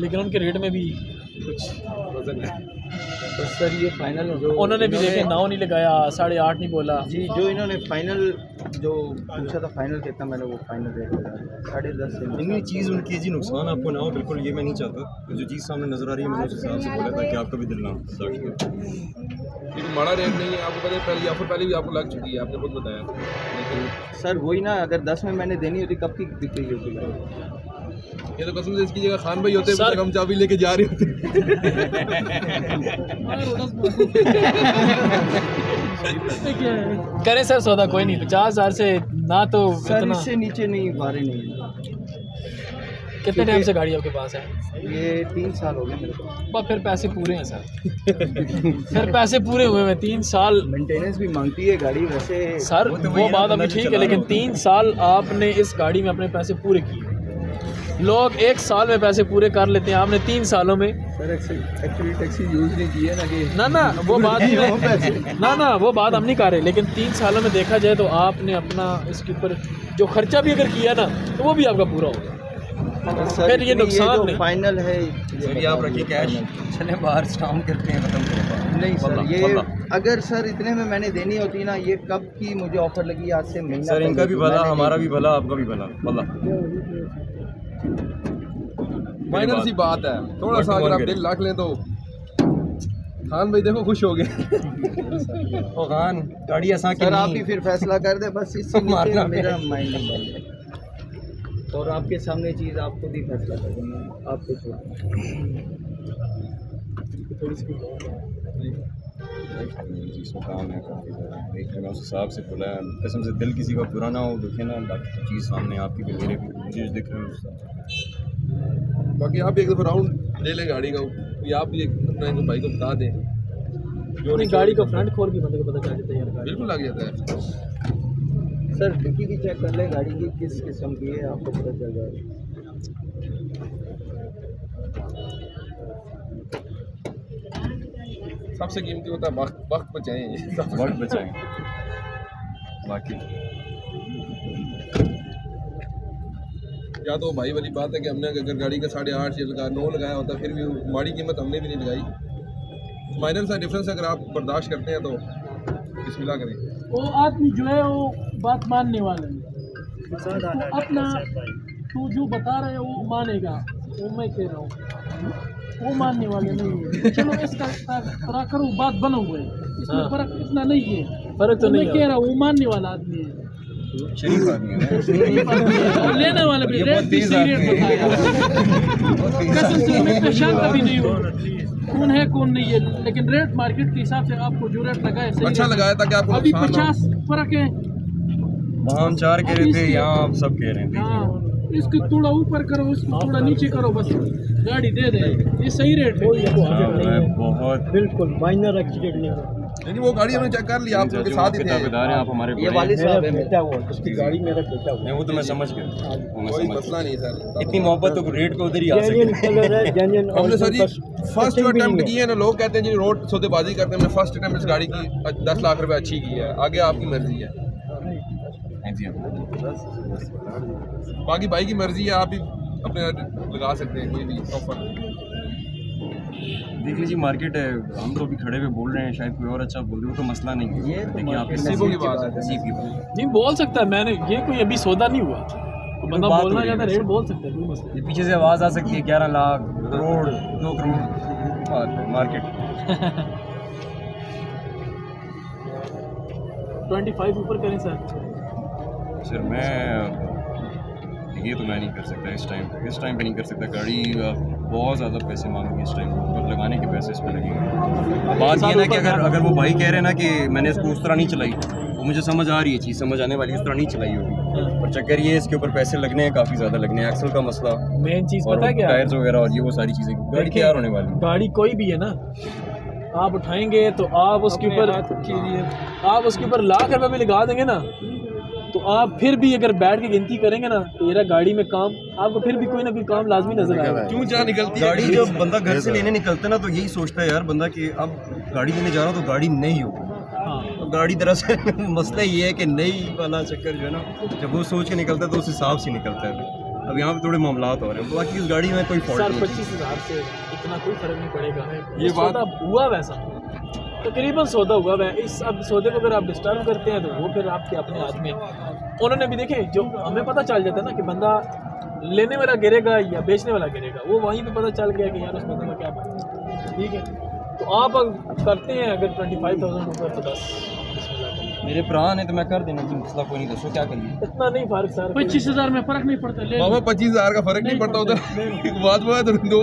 लेकिन उनके रेट में भी कुछ वजन है। तो सर ये फाइनल जो उन्होंने भी देखे 9 नहीं लगाया, 8.5 नहीं बोला जी, जो इन्होंने फाइनल जो पूछा था फाइनल कितना, मैंने वो फाइनल रेट लगाया 10.5 से। नहीं चीज़ उनकी जी, नुकसान आपको ना हो, बिल्कुल ये मैं नहीं चाहता। तो जो चीज़ सामने नज़र आ रही है मैंने उस हिसाब से बोला था कि आपका भी दिल ना हो। लेकिन बड़ा रेट नहीं है, आपको पता है, पहले ऑफर पहले भी आपको लग चुकी है, आपने खुद बताया। लेकिन सर वही ना, अगर 10 में मैंने देनी होती कब की बिक रही होती। ये तो कसम से इसकी जगह खान भाई होते हैं, हम चाबी लेके जा रहे होते। करें सर सौदा, कोई नहीं 50,000 से ना तो सर इतना। इससे नीचे नहीं, बारे नहीं है। कितने टाइम से गाड़ी आपके पास है? ये 3 साल हो गए मेरे को। बस फिर पैसे पूरे हैं सर। फिर पैसे पूरे हुए हैं, 3 साल। मेंटेनेंस भी मांगती है गाड़ी वैसे। सर वो बात अभी ठीक है, लेकिन 3 साल आपने इस गाड़ी में अपने पैसे पूरे किए। लोग 1 साल में पैसे पूरे कर लेते हैं, आपने 3 सालों में। सर एक्चुअली टैक्सी यूज़ नहीं की है ना कि ना वो बात ना वो बात हम नहीं कर रहे, लेकिन 3 सालों में देखा जाए तो आपने अपना इसके ऊपर जो खर्चा भी अगर किया ना, तो वो भी आपका पूरा होगा। सर फिर ये नुकसान जो नहीं। फाइनल है ये आप रखिए कैश, चले बाहर स्टाम्प करते हैं, खत्म करें। नहीं सर, ये अगर सर इतने में मैंने देनी होती ना, ये कब की मुझे ऑफर लगी, आज से महीना सर इनका भी भला, मैंने हमारा भी भला, आपका भी भला। फाइनल सी बात है, थोड़ा सा अगर आप दिल रख लें तो। खान भाई देखो खुश हो गए। ओ खान गाड़ी ऐसा सर आप ही फिर फैसला कर दे, बस इससे नीचे मेरा माइंड नहीं बन और आपके सामने चीज़ आप खुद ही फैसला करेंगे, आपको छोड़ थोड़ी सी इसमें काम है काफ़ी ज़्यादा। देख मैंने उस हिसाब से बोला है, कसम से दिल किसी का बुरा ना हो, दुखे ना, बाकी तो चीज़ सामने आपकी भी मेरे भी मुझे दिख रहा है। बाकी आप एक दफ़ा राउंड ले लें गाड़ी का, या आप भी एक अपने भाई को बता दें जो अपनी गाड़ी का फ्रंट खोल के बंदे को पता चल जाता है यार गाड़ी बिल्कुल लग जाता है। सर डिक्की भी चेक कर ले गाड़ी की किस किस्म की है, आपको पता चल जाएगा। सबसे कीमती होता है वक्त, वक्त बचाएं। वक्त बचाएंगे बाकी या तो भाई वाली बात है कि हमने अगर गाड़ी का 8.5 या 9 लगाया होता फिर भी माड़ी कीमत हमने भी नहीं लगाई। माइनर सा डिफरेंस अगर आप बर्दाश्त करते हैं तो बिस्मिल्लाह करें। वो आदमी जो है वो बात मानने वाला है, तो अपना तू जो बता रहे है वो मानेगा, वो मैं कह रहा हूँ वो मानने वाले नहीं है। चलो इसका तरह करो, बात बनो हुए इसमें फर्क इतना नहीं है, फर्क तो नहीं मैं कह रहा हूँ वो मानने वाला आदमी है। शरीफ आदमी है ना। और लेने वाले भी रेट भी सही रेट बताएगा। कसम से मैं पहचान कभी नहीं हूँ कौन है कौन नहीं है, लेकिन रेट मार्केट के हिसाब से आपको जो रेट लगाए सही अच्छा रेट। लगाया था कि आपको अभी नुकसान ना हो। 50 फर्क है। वहाँ हम 4 कह रहे थे, यहाँ आप सब कह रहे थे। हाँ, इसको थोड़ा ऊपर करो, इसको थोड़ा नीचे करो, बस गाड़ी दे दे, ये सही रेट है। बहुत बिल्कुल माइनर एक्सीडेंट नहीं हुआ। नहीं वो गाड़ी हमने चेक कर लिया, आप उनके साथ ही थे। दावेदार हैं आप हमारे ये बड़े। वाली साहब है बेटा हुआ उसकी गाड़ी मेरा बेटा हुआ। नहीं वो तो मैं समझ गया, वो मैं कोई समझ मसला नहीं सर। गया। इतनी मोहब्बत तो रेट पे उधर ही आ जेन्युइन सकती कलर है, जेन्युइन। हमने सर जी फर्स्ट जो अटेम्प्ट की है ना, लोग कहते हैं जी रोड सौदेबाजी करते हैं, हमने फर्स्ट अटेम्प्ट इस गाड़ी की 10 लाख रुपए अच्छी की है, आगे आपकी मर्जी है। है जी हाँ। बाकी भाई की मर्जी है, आप भी अपने लगा सकते हैं कोई भी ऑफर। देख लीजिए मार्केट है, हम तो अभी खड़े हुए बोल रहे हैं, शायद कोई और अच्छा बोल रहे हो तो मसला नहीं है। ये तो देखिए आप नसीबों की बात है। नसीब की बात है। नहीं बोल सकता है, मैंने ये कोई अभी सौदा नहीं हुआ, तो बंदा बात बोलना हो रही है चाहता रेट बोल सकता है, कोई मसला ये पीछे से आवाज़ आ सकती है 11 लाख, करोड़, 2 करोड़ मार्केट। 25 ऊपर करें सर। सर मैं ये तो मैं नहीं कर सकता इस टाइम पे नहीं कर सकता। गाड़ी बहुत ज़्यादा पैसे मांगेगी इस टाइम और लगाने के पैसे इस पर लगेंगे। बात ये ना कि अगर वो भाई कह रहे हैं ना कि मैंने इसको उस तरह नहीं चलाई, वो मुझे समझ आ रही है, चीज़ समझ आने वाली, उस तरह नहीं चलाई होगी। और चक्कर ये है इसके ऊपर पैसे लगने हैं, काफ़ी ज़्यादा लगने हैं, एक्सल का मसला मेन चीज़ और पता है क्या है? टायर्स वगैरह और ये वो सारी चीज़ें गाड़ी तैयार होने वाली है। गाड़ी कोई भी है ना, आप उठाएंगे तो आप उसके ऊपर लाख रुपए भी लगा देंगे ना, तो आप फिर भी अगर बैठ के गिनती करेंगे ना तो ये गाड़ी में काम आपको फिर भी कोई ना कोई काम लाजमी नजर आएगा। क्यों जहाँ निकलती है गाड़ी जब बंदा घर से लेने निकलता है ना तो यही सोचता है यार बंदा कि अब गाड़ी लेने जा रहा हूँ तो गाड़ी नहीं होगी। हाँ, तो गाड़ी दरअसल मसला ये है कि नई वाला चक्कर जो है ना, जब वो सोच के निकलता है तो उस हिसाब से निकलता है। अब यहाँ पे थोड़े मामलात हो रहे हैं, बाकी इस गाड़ी में कोई फॉल्ट सर नहीं है। 25,000 से इतना कोई फर्क नहीं पड़ेगा। ये बात- सौदा हुआ वैसा, तकरीबन सौदा हुआ वै इस अब सौदे को अगर आप डिस्टर्ब करते हैं तो वो फिर आपके अपने हाथ में। उन्होंने भी देखे, जो हमें पता चल जाता है ना कि बंदा लेने वाला गिरेगा या बेचने वाला गिरेगा, वो वहीं पे पता चल गया कि यार उस बंदे का क्या बनता। ठीक है, तो आप अगर करते हैं अगर 25,000 ऊपर तो बस मेरे प्राण है तो मैं कर देना जी, मसला कोई नहीं। दसो क्या करिए, इतना नहीं फर्क सर। 25,000 में फर्क नहीं पड़ता, ले बाबा 25,000 का फर्क नहीं पड़ता उधर। बात वो है तो दो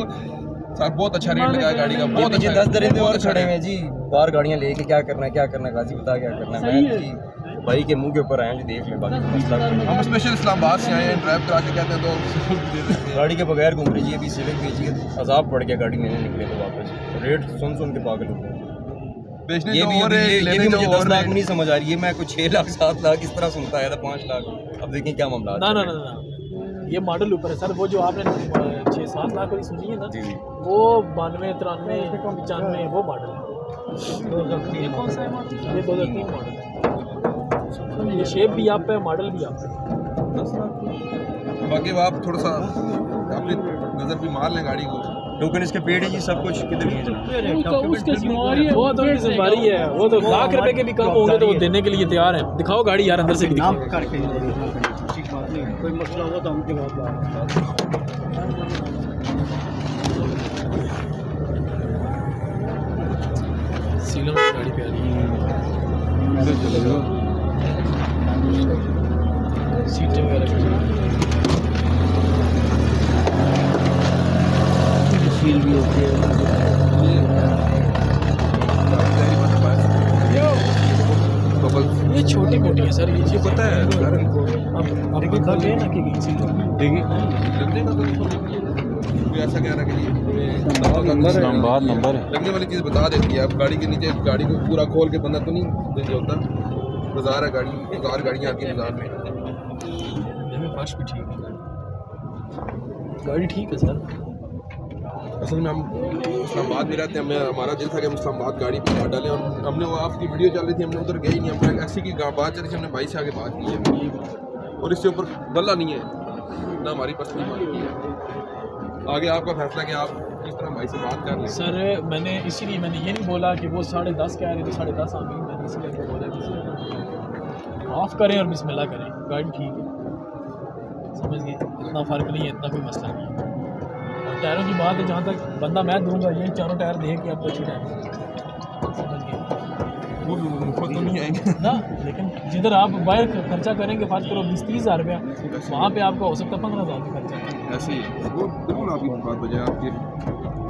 सर बहुत अच्छा रेट लगा है गाड़ी का, बहुत मुझे अच्छा 10 दरिंदे और बहुत अच्छा खड़े हुए है। हैं जी, बाहर गाड़ियाँ लेके क्या करना है गाजी बता क्या करना है। सही मैं है। जी भाई के मुंह के ऊपर आया जी, देख ले बाकी मसला कोई नहीं। हम स्पेशल इस्लामाबाद से आए हैं, ड्राइव करा के कहते हैं तो दे देते हैं। गाड़ी के बगैर घूम रही जी, अभी सिविक बेची अजाब पड़ गया गाड़ी लेने निकले तो वापस रेट सुन के पागल हो गए। बेचने ये तो भी और है, ये लेने भी तो मुझे 10 और लाख है। नहीं समझ आ रही है, मैं कुछ 6 लाख 7 लाख इस तरह सुनता आया था, 5 लाख। अब देखें क्या मामला ना ना ना ना, ये मॉडल ऊपर है सर। वो जो आपने 6-7 लाख वाली सुनी है ना, जी जी वो 92, 93, 95 वो मॉडल है। ये कौन सा है मॉडल? ये 2003 मॉडल है। ये शेप भी आप पे, मॉडल भी आप पे। बाकी आप थोड़ा सा अपनी नज़र भी मार लें गाड़ी को। टोकन इसके पेड़ है जी, सब कुछ किधर नहीं है जनाब। उसकी जिम्मेवारी है, वो तो उनकी जिम्मेदारी है, वो तो लाख रुपए के भी काम होंगे तो वो देने के लिए तैयार है। दिखाओ गाड़ी यार, अंदर से भी नाम दिखाओ। करके ठीक बात नहीं, कोई मसला हुआ तो हम जवाब सीलों में गाड़ी पे आ रही है, सीटें वगैरह। भी होती है। ये छोटी मोटी है सर, ये पता है अब बंदा गए ना कि गई देखिए लगने का कोई ऐसा कहना कि इस्लामाबाद नंबर है। लगने वाली चीज़ बता देती है। अब गाड़ी के नीचे गाड़ी को पूरा खोल के बंदा तो नहीं देते होता। बाजार है, गाड़ी बाजार गाड़ियाँ आती हैं बाजार में। फर्श भी ठीक है, गाड़ी ठीक है सर। असल में हम इस्लामाबाद में रहते हैं, हमें हमारा दिल था कि हम इस्लामाबाद गाड़ी पे डालें, और हमने वो आपकी वीडियो चल रही थी, हमने उधर गए ही नहीं। हमने ऐसी की बात चली थी, हमने भाई से आगे बात की है और इससे ऊपर बल्ला नहीं है ना हमारी पर्सनल बात की है। आगे आपका फैसला कि आप किस तरह भाई से बात कर लें। सर मैंने इसीलिए मैंने ये नहीं बोला कि वो 10:30 कह रहे थे 10:30 आ गई, मैंने इसलिए बोला कि ऑफ करें और बिस्मिल्लाह करें, गाड़ी ठीक है, समझ गए, इतना फ़र्क नहीं है, इतना कोई मसला नहीं है। और टायरों की बात है, जहाँ तक बंदा मैं दूंगा यही चारों टायर दे के आपको अच्छी टायर, समझ गए वो खुद तो नहीं आएंगे ना। लेकिन जिधर आप बाहर खर्चा करेंगे फात करो 20-30 हज़ार रुपया, वहाँ पे आपका हो सकता है 15,000 का खर्चा। ऐसे ही है। वो बिल्कुल आपकी बात बजाय आपके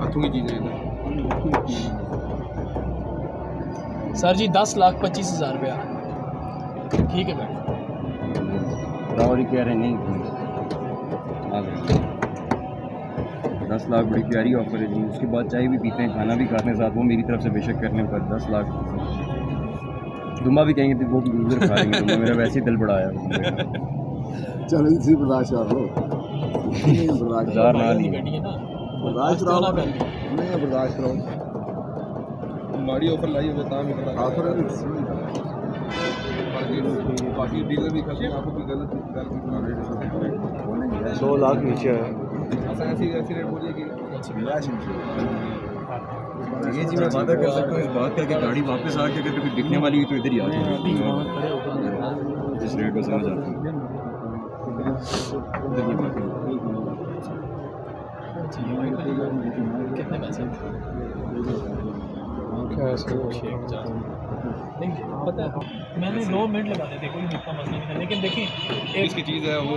हाथों की चीज़ें हैं। सर जी 10,25,000 रुपया ठीक है गाड़ी। रावड़ी कह रहे नहीं 10 लाख बड़ी प्यारी ऑफर है जी। उसके बाद चाय भी पीते हैं, खाना भी खाते हैं साथ, वो मेरी तरफ से बेशक करने पर 10 लाख। दुम्बा भी कहेंगे तो वो भी उधर खा लेंगे, दुम्बा मेरा वैसे ही दिल बड़ा आया। चलो इसी बर्दाश्त कर लो, हजार ना वाली लिए गाड़ी है ना, बर्दाश्त वास्ते ना करो, कर। नहीं बर्दाश्त करो। माड़ी ऑफर लाई हुई था भी पता आखिर बाकी डीलर भी करते हैं, आपको भी गलत 2 लाख नीचे है। ऐसी रेट बोलिए कि ये जी मैं वादा कर सकता हूँ इस बात का कि गाड़ी वापस आके अगर कभी दिखने वाली हुई तो इधर ही आ जाए, जिस रेट को समझ आता हूँ। कितने पैसे नहीं पता है, मैंने 2 मिनट लगाने थे, कोई इतना मसला नहीं था। लेकिन देखिए एक इसकी चीज़ है वो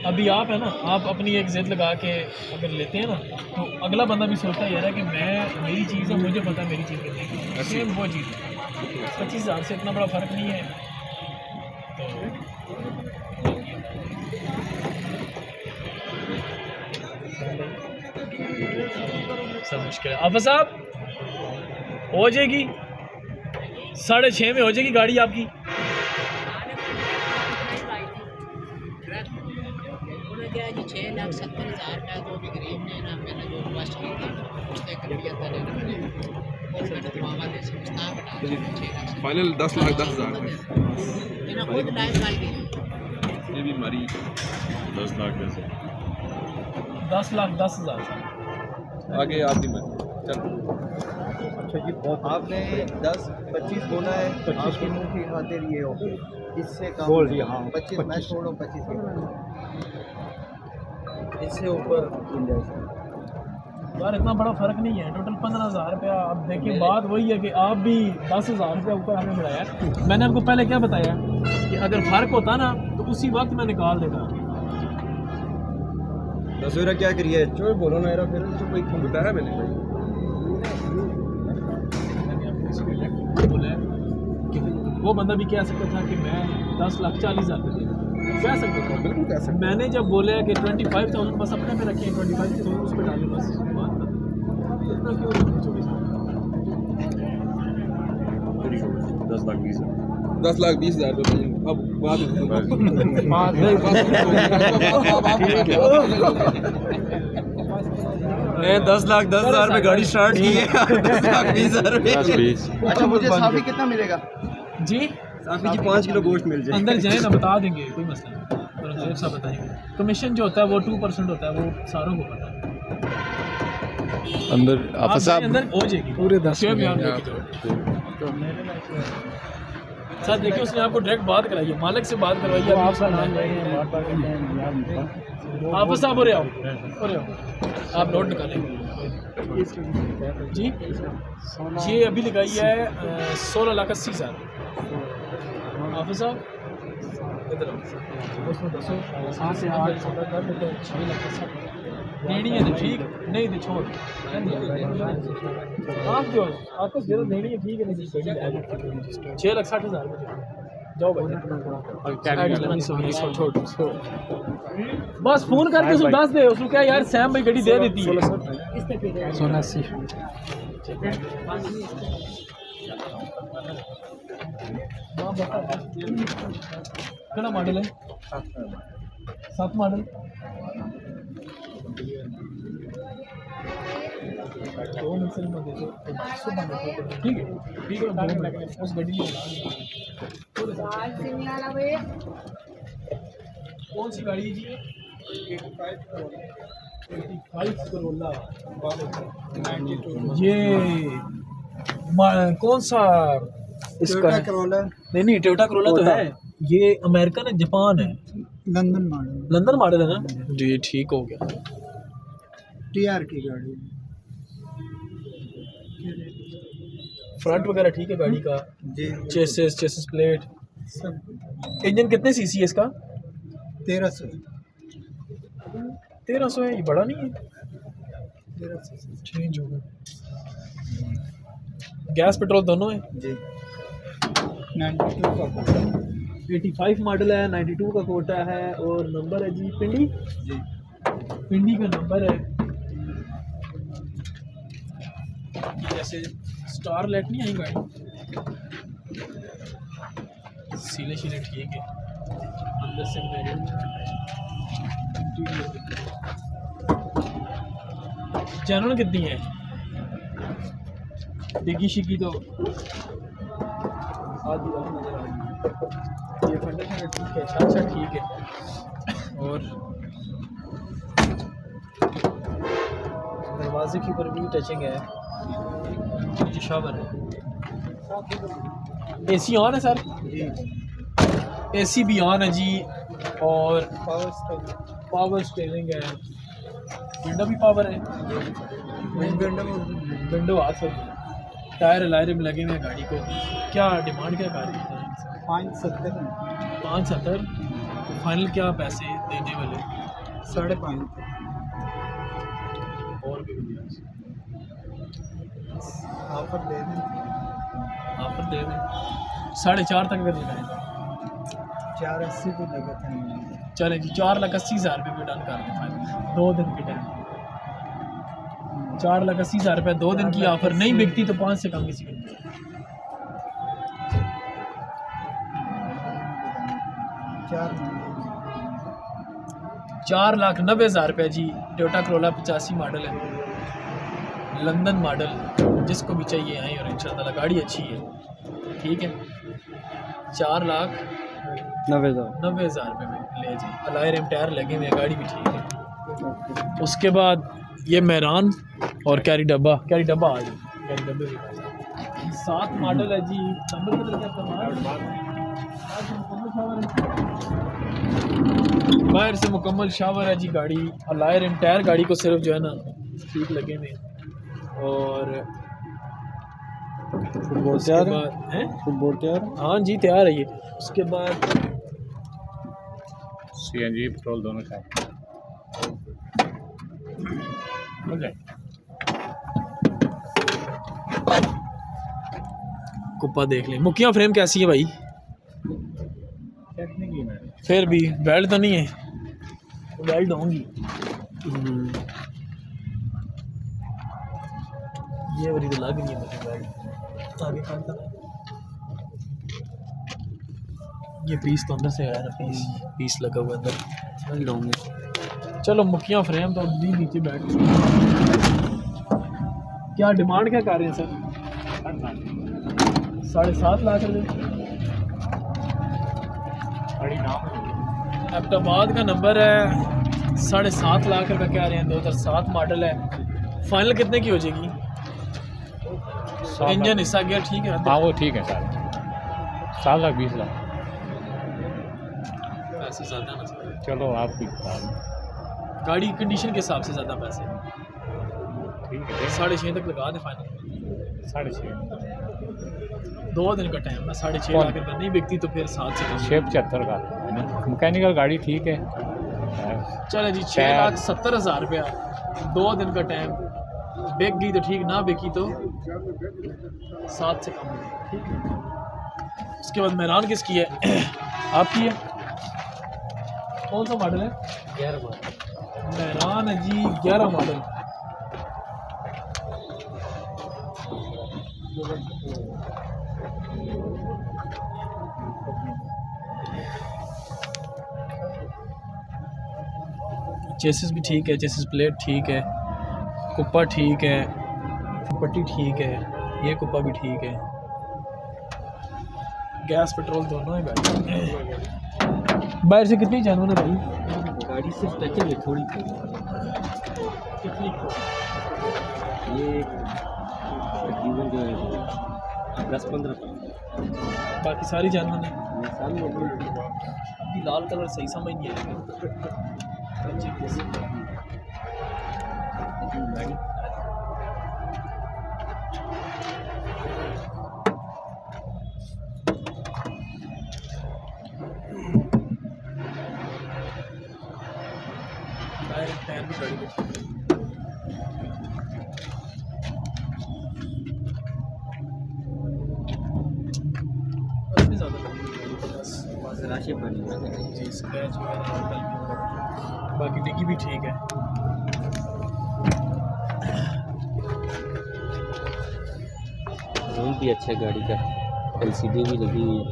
अभी आप है ना, आप अपनी एक जिद लगा के अगर लेते हैं ना, तो अगला बंदा भी सोचता है यार कि मैं मेरी चीज़ है, मुझे पता है मेरी चीज़ है, सेम वो चीज़ है। 25,000 से इतना बड़ा फ़र्क नहीं है। तो सब मुश्किल है। आफा साहब हो जाएगी 6:30 में हो जाएगी गाड़ी आपकी। क्या है जी 6,70,000 का जो भी गरीब ने ना मैंने जो रिक्वेस्ट की थी उसने कर दिया था लेने मैंने और मैंने तो मांगा थे समझता बता 6,00,000 फाइनल 10,10,000 मैंने खुद टाइम निकाल दी। ये भी हमारी 10 लाख 10,10,000 आगे आपकी मर्जी। चलो अच्छा जी, आपने 10-25 बोला है, आपके मुंह की खातिर ये हो इससे कम बोल दिया, हाँ, 25 मैं छोड़ो 25 इससे ऊपर यार इतना बड़ा फ़र्क नहीं है, टोटल 15,000 रुपया। अब देखिए बात वही है कि आप भी 10,000 रुपया ऊपर हमें बढ़ाया। मैंने आपको पहले क्या बताया कि अगर फ़र्क होता ना तो उसी वक्त मैं निकाल देता। दसवेरा क्या करिए चो बोलो ना यार, फिर तो कोई बताया मैंने बोला कि वो बंदा भी कह सकता था कि मैं 10,40,000 रुपये दे कह सकता था, बिल्कुल कह सकते मैंने जब बोला कि 25,000 बस अपने पे रखें, 25,000 उस पर डालें बस, इतना क्यों छोटी सी 10,20,000 रुपये। अब बात मैं 10,10,000 में गाड़ी स्टार्ट की है 10,20,000 रुपये। अच्छा मुझे साफी कितना मिलेगा? जी साफी जी 5 किलो गोश्त मिल जाए। अंदर जाए ना बता देंगे, कोई मसला नहीं, और जेब साहब बताएंगे। कमीशन जो होता है वो 2% होता है, वो सारों को पता है। अंदर आप जाए अंदर हो जाएगी पूरे 10 शेयर भी आप लेके जाओ। सर देखिए उसने आपको डायरेक्ट बात कराई है, मालिक से बात करवाई है। आप साहब हो रहे आओ, आप नोट निकालेंगे जी। ये अभी लगाई है 16,80,000। आप साहब इधर आओ, उसमें 10 7 से 8 14 कर लेते हैं 6,60,000। देनी है तो ठीक, नहीं तो छोड़। आप जो आपको जरा देनी है ठीक है, नहीं 6,60,000 जाओ भाई। छोड़ बस फोन करके उसको दस दे, उसको क्या यार सैम भाई गड्डी दे देती है। 1680 कितना मॉडल है? 7 मॉडल। ठीक है उस गड्डी में कौन सी गाड़ी जी? 85 करोला। ये कौन सा इसका है? नहीं टोयोटा करोला तो है। ये अमेरिकन है, जापान है, लंदन मॉडल है ना जी। ठीक हो गया। टीआर की गाड़ी फ्रंट वगैरह ठीक है गाड़ी का जी। चेसिस प्लेट सब। इंजन कितने सीसी है इसका? 1300 है। ये बड़ा नहीं है, 1300 चेंज होगा। गैस पेट्रोल दोनों है जी। 92 का कोटा, 85 मॉडल है, 92 का कोटा है और नंबर है जी पिंडी जी। पिंडी का नंबर है। जैसे स्टार लाइट नहीं आई गाड़ी, सीले शीले ठीक है, अंदर से चैनल कितनी है? डिग्गी शिगी तो आधी नजर आ रही है। ये फंडा ठीक है, अच्छा ठीक है। और दरवाजे के ऊपर भी टचिंग है, नीचे शावर है। एसी ऑन है सर जी? एसी भी ऑन है जी। और पावर स्टीयरिंग है, विंडो भी पावर है, विंडो हाथ पर। टायर लायर में लगे हुए हैं गाड़ी को। क्या डिमांड क्या कर रही है? 570। फाइनल क्या पैसे देने वाले? 5.5 और भी ऑफर दे दें। 4.5 तक कर देना है। 480 को लगता है। चले जी 4,80,000 रुपये में डन कर दें फाइनल। 2 दिन के टाइम 4,80,000 रुपये 2 दिन की ऑफर। नहीं बिकती तो 5 से कम किसी को। 4,90,000 रुपये जी। टोयोटा करोला 85 मॉडल है, लंदन मॉडल। जिसको भी चाहिए आई और इंशाल्लाह गाड़ी अच्छी है। ठीक है 4,90,000 रुपये में ले जी। अलायर एम टायर लगे हुए, गाड़ी भी ठीक है। उसके बाद ये मेहरान और कैरी डब्बा आ गई। कैरी डब्बे भी 7 मॉडल है जी। नंबर बाहर से मुकम्मल शावर है जी गाड़ी। अलायर एम टायर गाड़ी को सिर्फ जो है ना ठीक लगे हुए। और फुटबॉल तैयार है? फुटबॉल तैयार? हाँ जी तैयार है ये। उसके बाद CNG पेट्रोल दोनों का कुप्पा देख लें। मुखिया फ्रेम कैसी है भाई? फिर भी बेल्ट तो नहीं है? बेल्ट होंगी। ये वाली तो लग नहीं है मुझे बेल्ट। आगे खाता ये पीस तो अंदर से आया ना, पीस लगा हुआ अंदर लूँगे। चलो मुखिया फ्रेम तो नहीं, नीचे बैठ। क्या डिमांड क्या कर रहे हैं सर? 7.5 लाख रुपये। अहमदाबाद का नंबर है। 7.5 लाख रुपये कह रहे हैं। 2007 मॉडल है। फाइनल कितने की हो जाएगी? इंजन हिस्सा गया ठीक है? हाँ वो ठीक है सर। 7,20,000 पैसे ज़्यादा ना सर। चलो आपकी गाड़ी कंडीशन के हिसाब से ज़्यादा पैसे। ठीक है 6.5 तक लगा दे फाइनल। 6.5 2 दिन का टाइम ना। 6.5 लाख रुपये नहीं बिकती तो फिर 7 से कम। 675 का मैकेनिकल गाड़ी ठीक है। चले जी 6,70,000 रुपया 2 दिन का टाइम, बिक गई तो ठीक, ना बिकी तो 7 से कम नहीं, ठीक है। उसके बाद मेहरान किसकी है? आपकी है। कौन सा मॉडल है? 11 मॉडल मेहरान है जी, 11 मॉडल। चेसिस भी ठीक है, चेसिस प्लेट ठीक है, कुप्पा ठीक है, पट्टी ठीक है, ये कुप्पा भी ठीक है, गैस पेट्रोल दोनों है गाड़ी। बाहर से कितनी जानवर है भाई? गाड़ी सिर्फ टचिंग है थोड़ी कितनी? ये तकरीबन जो है 10-15 बाकी सारी जानवर है। सामने अभी लाल कलर सही समझ नहीं आएगा। टायर भी गाड़ी में राशि बनी जी, स्क्रैच वगैरह, बाकी डिग्गी भी ठीक है। रूम भी अच्छा है गाड़ी का, LCD भी लगी हुई है।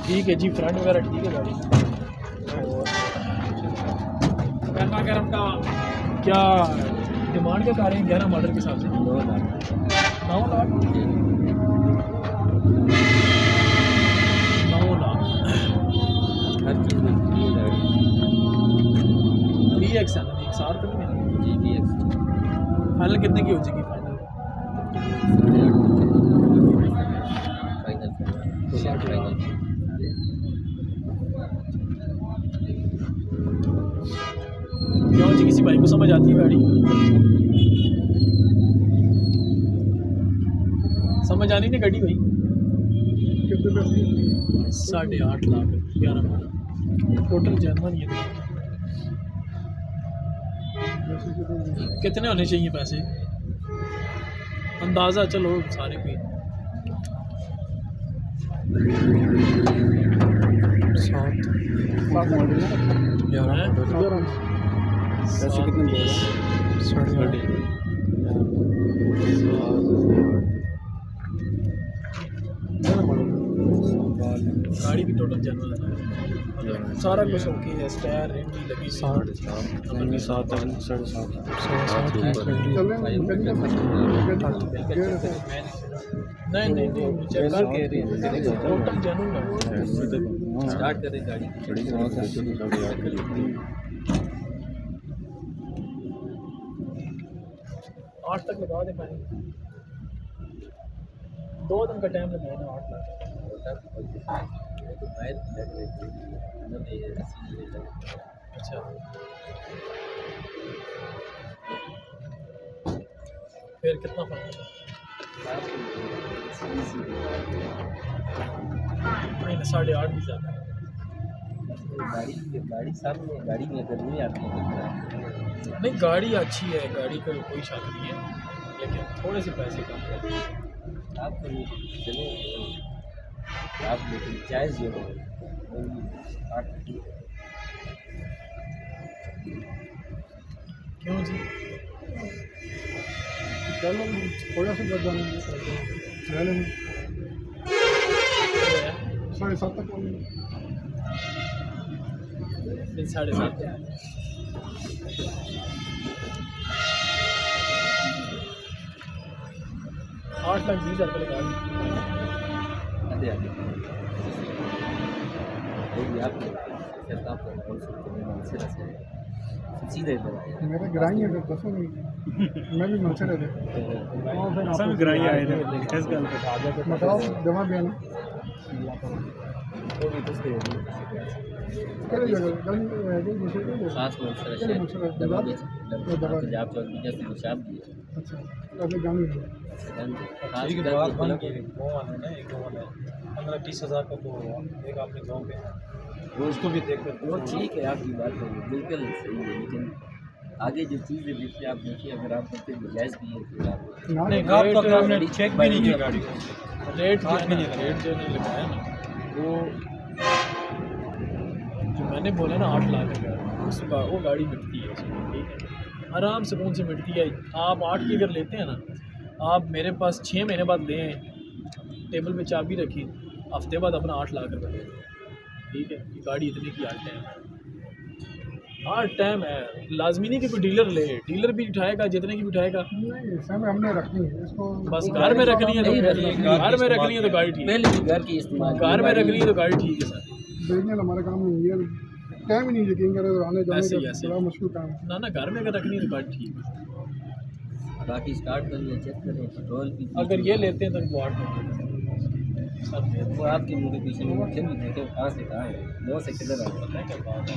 ठीक है जी, फ्रंट वगैरह ठीक है गाड़ी। गरम का क्या डिमांड क्या कर रहे हैं 11 मॉडल के हिसाब से? 9 लाख। 9 लाख हर चीज़ में फ्री है गाड़ी। BX है ना, एक सार तो नहीं है। जी BX फाइनल कितने की हो जाएगी? फाइनल फाइनल क्यों जी, किसी भाई को समझ आती है गाड़ी? समझ आनी नहीं गाड़ी भाई? 8.5 लाख 11 मॉडल टोटल जर्मन। ये कितने होने चाहिए पैसे अंदाज़ा? चलो सारे पे 7 पैसे कितने? 8.5 गाड़ी भी टोटल जनरल है, सारा कुछ ओके है, स्टायर रिम भी लगी 7 नहीं चेक करके टोटल जनरल स्टार्ट करें गाड़ी। 8 तक लगा दे पानी। 2 दिन का टाइम लगाया ना 8 लाख। अच्छा, फिर कितना फर्क है? नहीं 8.5 भी ज़्यादा है। गाड़ी सामने गाड़ी में अगर नहीं आती है नहीं, गाड़ी अच्छी है, गाड़ी का कोई शक नहीं है, लेकिन थोड़े से पैसे कम है। आप चलो आप लेकिन जायज़ जो हो 8 क्यों जी? चलो थोड़ा सा बढ़ जाने 7.5 तक 7.5 8,20,000 रुपये लगा आधे आधे आप सीधे इधर आए। मेरे गिराई है दसो नहीं मैं भी मंचे रहे थे सब गिराई आए थे इस गल पे बताओ दवा देना केड़े जगह गल खास में दबा पंजाब चौक की जैसे हिसाब दिए। अच्छा अभी गांव में खास एक बात बन के वो वाला ना एक वो वाला 15-20 हज़ार का तो एक आपने गाँव में वो उसको भी देख कर वो ठीक है आपकी बात है बिल्कुल सही है, लेकिन आगे जो चीज़ है देखिए आप देखिए अगर आप करते जायज़ की है तो आप नहीं आप तो आपने चेक भी नहीं किया गाड़ी को रेट जो नहीं लगाया ना वो जो मैंने बोला ना 8 लाख रुपया उसका वो गाड़ी मिटती है उसमें, ठीक है आराम से कौन से मिटती है। आप 8 की अगर लेते हैं ना, आप मेरे पास 6 महीने बाद लें, टेबल पे चाबी रखी, हफ्ते बाद अपना 8 लाख रुपये लें, ठीक है। ये गाड़ी इतने की 8 टाइम है, 8 टाइम है। लाजमी नहीं कि कोई डीलर ले, डीलर भी उठाएगा जितने की भी उठाएगा। नहीं समय हमने रखनी है इसको बस घर में रखनी है तो घर में रखनी है तो गाड़ी ठीक है, पहले भी घर की इस्तेमाल घर में रखनी है तो गाड़ी ठीक है सर। बेचने हमारा काम नहीं है, टाइम ही नहीं यकीन करे आने जाने ऐसे ही का ऐसे। बड़ा मुश्किल काम है। ना घर में अगर रखनी है तो गाड़ी ठीक है। बाकी स्टार्ट करिए चेक करें पेट्रोल की अगर ये लेते हैं तो इनको 8 में वो आपके मुँह के पीछे में फिर भी देखें कहाँ से कहाँ है 9 से किधर आए पता है क्या बात है।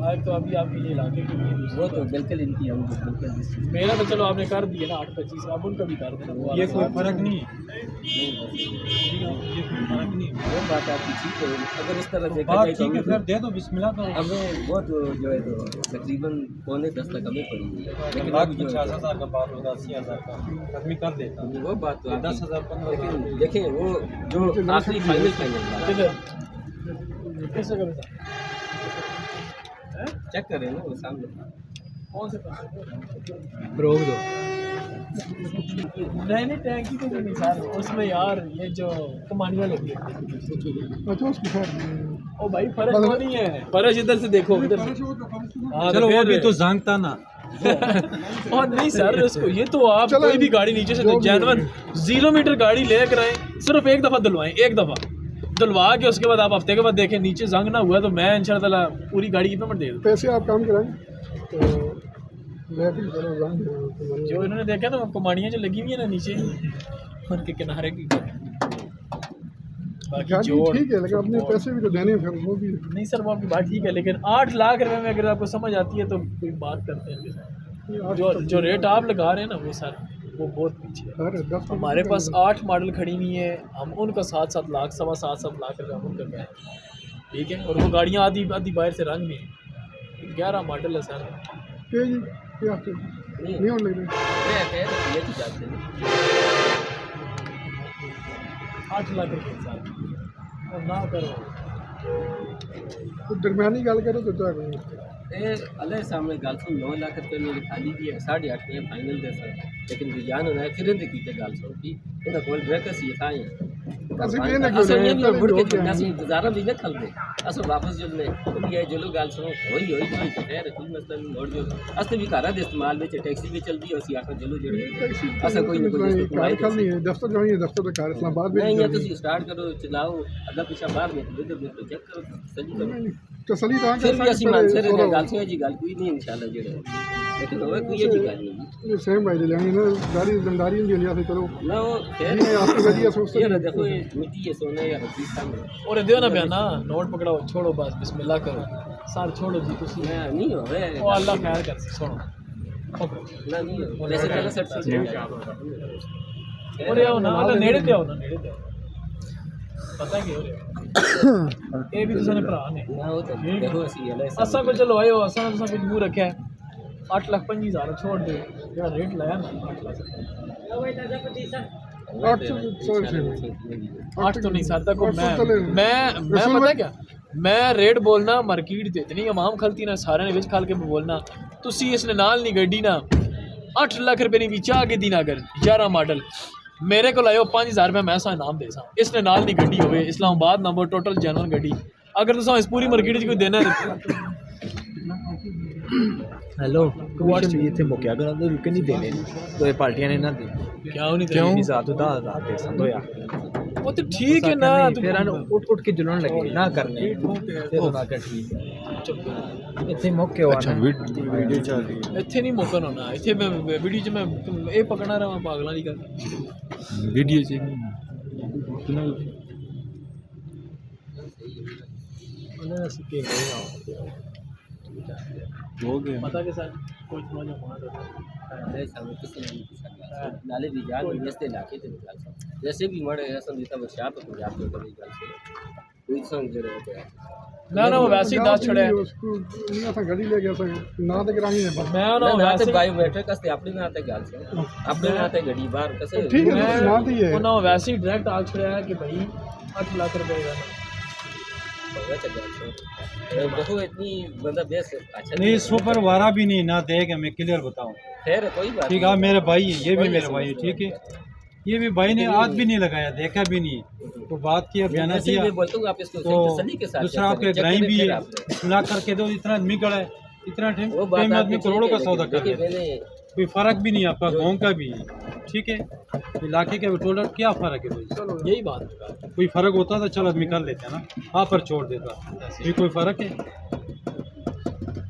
आज तो अभी आपके ये इलाके के लिए वो तो बिल्कुल इनकी हम बिल्कुल मेरा तो चलो आपने कर दिया ना 8-25, अब उनका भी कर देना। वो ये अलग कोई बात है। फर्क नहीं है नहीं ये कोई फर्क नहीं है वो बात आपकी ठीक है। अगर इस तरह देखा बात जाए ठीक है फिर दे दो बिस्मिल्लाह तो हमें वो तो जो है तो तकरीबन 9.5 तक हमें पड़ी हुई है, लेकिन लाख अभी जो 50,000 का बात होगा 80,000 का आदमी कर देता वो बात तो 10,000 लेकिन देखें वो जो आखिरी फाइनल बात किधर कैसे करें चेक करें ना वो सामने कौन से रोक दो नहीं टैंकी तो नहीं सर, उसमें यार ये जो कमानियाँ लगी है। अच्छा उसकी खैर ओ भाई फर्क तो नहीं है, फर्क इधर से देखो इधर से। हाँ, चलो वो भी फिर- तो जानता ना और नहीं सर उसको ये तो आप कोई भी गाड़ी नीचे से जानवर 0 मीटर गाड़ी लेकर आए, सिर्फ एक दफ़ा धुलवाएं, एक दफ़ा धुलवा के उसके बाद आप हफ्ते के बाद देखें नीचे जंग ना हुआ तो मैं इंशाल्लाह पूरी गाड़ी की पेमेंट दे दूँ। पैसे आप काम कराएं तो मैं भी करो रंग जो इन्होंने देखा ना वो कमानियाँ जो लगी हुई है ना नीचे उनके किनारे की बाकी गाड़ी जोड़ ठीक है लेकिन अपने पैसे भी तो देने हैं फिर वो भी नहीं सर वो आपकी बात ठीक है, लेकिन 8 लाख रुपए में अगर आपको समझ आती है तो कोई बात करते हैं। जो रेट आप लगा रहे हैं ना वो सर वो बहुत पीछे है। अरे 10 हमारे पास 8 मॉडल खड़ी हुई है, हम उनका 7-7 लाख 7.25 लाख रुपये हम उनका गए, ठीक है। और वो गाड़ियाँ आधी आधी बाहर से रंग में 11 मॉडल है सर। जी क्या नहीं होने लगे मैं कह रहा हूँ ये की जाते हैं 8 लाख रुपये सर और ना करो तो दरमियानी गल करो तो क्या करें अल्लाह सामने गल सुन 9 लाख रुपये मेरी खाली दी है 8.5 में फाइनल दे सर, लेकिन विज्ञान होना है फिर की गल सुन की इन्हें कोल ब्रेकर्स ये था ਅਸੀਂ ਵੀ ਇਹਨੇ असल ਕਿਉਂ ये भी मुड़ के ਨਹੀਂ जुड़ना सी गुजारा भी न खल दे असल वापस जुड़ने ये जो लोग गल सुनो होई कोई खैर कोई मतलब नहीं और जो असली भी कारा दे इस्तेमाल में टैक्सी भी चलती है उसी आखिर चलो जुड़ असल कोई न कोई कार खल नहीं है दफ्तर जो है दफ्तर कार इस्लामाबाद में नहीं ये तो स्टार्ट करो चलाओ अगला पीछा बाहर में इधर में चेक करो सही करो तसली तो फिर भी ਅਸੀਂ ਮੰਨ ਸਕਦੇ ਹਾਂ ਗੱਲ ਸੁਣੋ ਜੀ ਗੱਲ ਕੋਈ ਨਹੀਂ ਇਨਸ਼ਾਅੱਲਾ ਜਿਹੜੇ लेकिन होवे कोई ये ਗੱਲ नहीं ये सेम भाई लेनी ना गाड़ी जिम्मेदारी नहीं होनी ऐसे चलो ना वो ये आपकी वजह सोचते ये देखो ये मिट्टी है सोने या हकीकत सामने और दियो ना बयाना नोट पकड़ाओ छोड़ो बस बिस्मिल्लाह करो सर छोड़ो जी तुसी मैं नहीं होवे ओ अल्लाह खैर कर सुनो पकड़ो ना नहीं वैसे चलो सेट और आओ ना अल्लाह नेड़े ते आओ ना नेड़े ते आओ पता है कि हो रहा ये भी तुसाने भरा ने ना वो तो देखो ਅਸੀਂ अल्लाह असा को चलो आयो असा तुसा कुछ मुंह रखा है 8,25,000 छोड़ दो जेड़ा रेट लाया ना 8 लाख 8 तो नहीं सर तक मैं पता क्या मैं रेट बोलना मार्केट ते इतनी आवाम खलती ना सारे ने विच खाल के बोलना तुसी इसने नाल नहीं गड्डी ना 8 लाख रुपए नहीं बीचा आगे दिन अगर 11 मॉडल मेरे को लायो 5,000 रुपये मैं सा इनाम दे सा इसने नाल नहीं गड्डी होवे इस्लामाबाद नंबर टोटल जेनवन गड्डी अगर तुसा इस पूरी मार्केट च कोई देना है हेलो कमीशन भी इतने मुक्या कर रुके नहीं देने तो ये पार्टियां ने ना दी क्या नहीं क्यों 20,000 दे संदो यार वो तो ठीक है ना फिर उठ उठ के जुलने लगे ना करने फिर उन्होंने कहा ठीक है इतने मौके हुआ ना वीडियो चल रही है ਇੱਥੇ ਨਹੀਂ ਮੁੱਕਣ ਹੋਣਾ ਇੱਥੇ ਮੈਂ ਵੀਡੀਓ 'ਚ ਮੈਂ ਇਹ ਪਕੜਨਾ ਰਹਾਂ ਪਾਗਲਾਂ ਦੀ ਗੱਲ वीडियो से हो गया पता के साथ कोई समझ में आ नहीं सामने किसी ने नहीं पूछा नाले भी जान व्यस्त इलाके थे निकाल जैसे भी मरे है समझता बस यहाँ पे पंजाब में कभी गल से कोई संग जरे हो गया मैं ना वो वैसे ही दास छड़े उसको नहीं था गाड़ी ले गया था ना तो ग्रामी है बस मैं ना ना वैसे ते बायोमेट्रिक असते अपने ना ते गल से अपने ना ते घड़ी बाहर कसे ठीक है तो ना तो ये वो ना वैसे ही डायरेक्ट आग छड़े है कि भाई 8 लाख रुपए का होगा ते गल से देखो इतनी बंदा बेस अच्छा नहीं सुपर वारा भी नहीं ना देगा मैं क्लियर बताऊं खैर कोई बात ठीक है मेरे भाई है ये भी मेरे भाई है ठीक है ये भी भाई ने हाथ भी नहीं लगाया देखा भी नहीं तो बात किया बयाना वैसे दिया मैं बोलता हूँ आप इसको तो तसल्ली के साथ दूसरा आपके ग्राइम भी है सुना करके दो इतना आदमी खड़ा है इतना वो बात टाइम आपकी आदमी ठीक करोड़ों का है, सौदा कर देखिए रहे हैं मैंने कोई फर्क भी नहीं आपका गाँव का भी है ठीक है इलाके के टोलर क्या फर्क है भाई यही बात है कोई फर्क होता तो चल आदमी कर लेते हैं ना आप पर छोड़ देता ये कोई फर्क है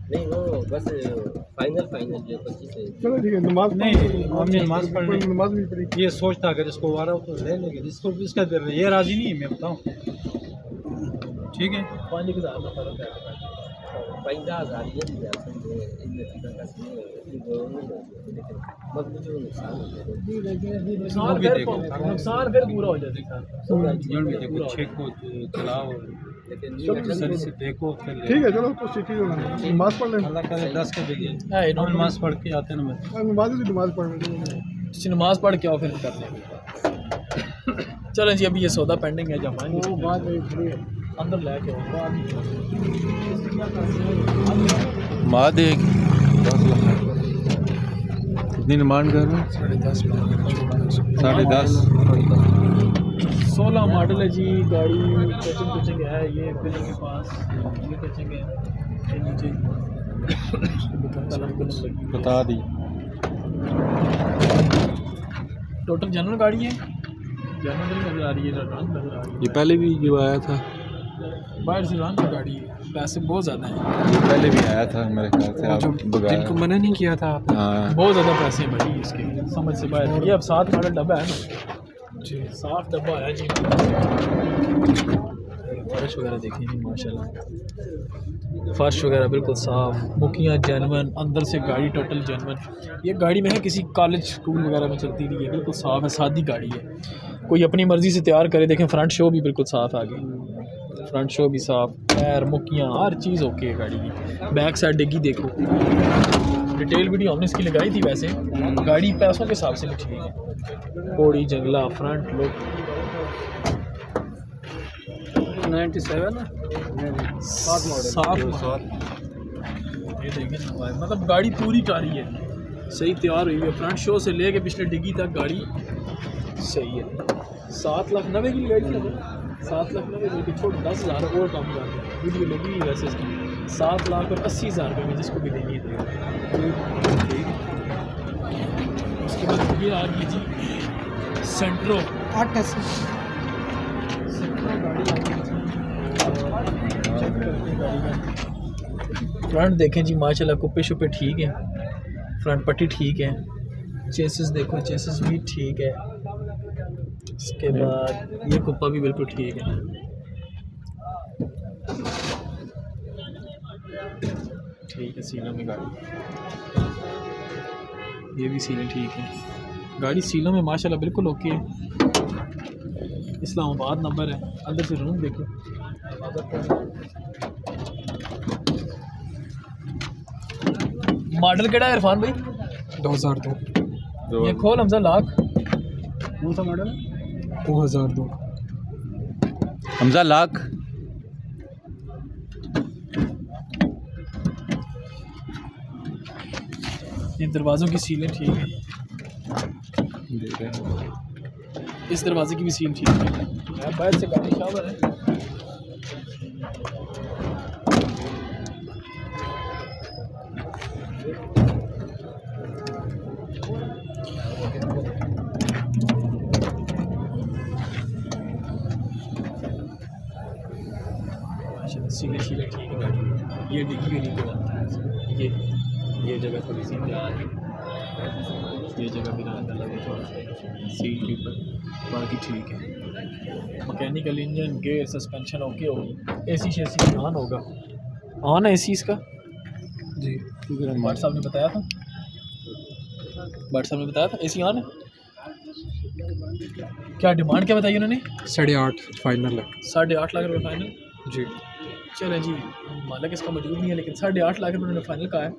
नहीं वो बस फाइनल जो 25 है चलो ठीक है नमाज नहीं हमने नमाज पढ़नी नमाज भी पढ़ी ये सोचता अगर इसको आ रहा हो तो ले लेंगे जिसको इसका दे रहे ये राजी नहीं है मैं बताऊं ठीक है 5000 का फर्क है 50,000 ये भी है समझे इनमें तक का सुनो मत मुझे नुकसान हो गया नुकसान फिर पूरा हो जाएगा जड़ भी देखो चेक को चलाओ लेकिन सही से देखो फिर ले। ठीक है चलो तो सीखी जो नमाज पढ़ लें अल्लाह करे 10 के बजे है हम नमाज पढ़ के आते हैं ना नमाज भी नमाज पढ़ लें नमाज पढ़ के आओ फिर कर लेंगे चलें जी अभी ये सौदा पेंडिंग है जमाएंगे वो बात है अंदर ले के माँ देगी 10 लाख कितनी डिमांड कर रहे हैं 10.5 16 मॉडल है जी गाड़ी कोचिंग है ये पिलर के पास ये कोचिंग है ये नीचे कलम लगी बता दी टोटल जनरल गाड़ी है जनरल नज़र आ रही है रंग नज़र आ रही ये पहले भी जो आया था है बाहर से रंग गाड़ी है पैसे बहुत ज़्यादा हैं ये पहले भी आया था मेरे ख्याल से आप जिनको मना नहीं किया था हाँ बहुत ज़्यादा पैसे हैं भाई इसके समझ से बाहर ये अब 7 मॉडल डब्बा है ना जी साफ डब्बा है जी फर्श वगैरह देखिए जी माशाल्लाह फर्श वगैरह बिल्कुल साफ मुखियाँ जनवन अंदर से गाड़ी टोटल जनवन ये गाड़ी में है किसी कॉलेज स्कूल वगैरह में चलती रही है बिल्कुल साफ है सादी गाड़ी है कोई अपनी मर्ज़ी से तैयार करे देखें फ्रंट शो भी बिल्कुल साफ आ गई फ्रंट शो भी साफ टायर मुखियाँ हर चीज़ ओके है गाड़ी की बैक साइड डिग्गी देखो डिटेल वीडियो हमने इसकी लगाई थी वैसे गाड़ी पैसों के हिसाब से भी ठीक है कोड़ी जंगला फ्रंट लुक 97 ये देखिए ना भाई मतलब गाड़ी पूरी टारी है सही तैयार हुई है फ्रंट शो से लेके पिछले डिग्गी तक गाड़ी सही है 7,90,000 की गाड़ी है 7,90,000 की छोड़ 10,000 और कम जाते हैं वीडियो लगी हुई वैसे इसकी 7,80,000 रुपये में जिसको भी देनी है उसके बाद ये आ गई जी सेंट्रो 880 सेंट्रो गाड़ी आ गई फ्रंट देखें जी माशाल्लाह कुप्पे शुप्पे ठीक है फ्रंट पट्टी ठीक है चेसिस देखो चेसिस भी ठीक है इसके बाद ये कुप्पा भी बिल्कुल ठीक है ठीक है सीलों में गाड़ी ये भी सीलें ठीक है गाड़ी सीलों में माशाल्लाह बिल्कुल ओके है इस्लामाबाद नंबर है अंदर से रूम देखो मॉडल केड़ा है इरफान भाई 2002 ये खोल हमजा लाख कौन सा मॉडल है 2002 हमजा लाख ये दरवाज़ों की सीलें ठीक है इस दरवाजे की भी सील ठीक है बाहर से गाड़ी शावर है सीले शीले ठीक है गाड़ी। ये डिग्गी नहीं तो ये जगह थोड़ी सी तैयार है, ये जगह भी ना लगे थोड़ा सा सीट के ऊपर, बाकी ठीक है। Mechanical engine gear suspension okay होगी। एसी शेसी ऑन होगा, ऑन है एसी इसका जी भाट साहब ने बताया था, भाट साहब ने बताया था एसी ऑन है। क्या डिमांड क्या बताई उन्होंने? 8.5 फाइनल है 8.5 लाख रुपये फाइनल। जी। चलें जी, मालिक इसका मौजूद नहीं है लेकिन 8.5 लाख रुपये उन्होंने फाइनल कहा है।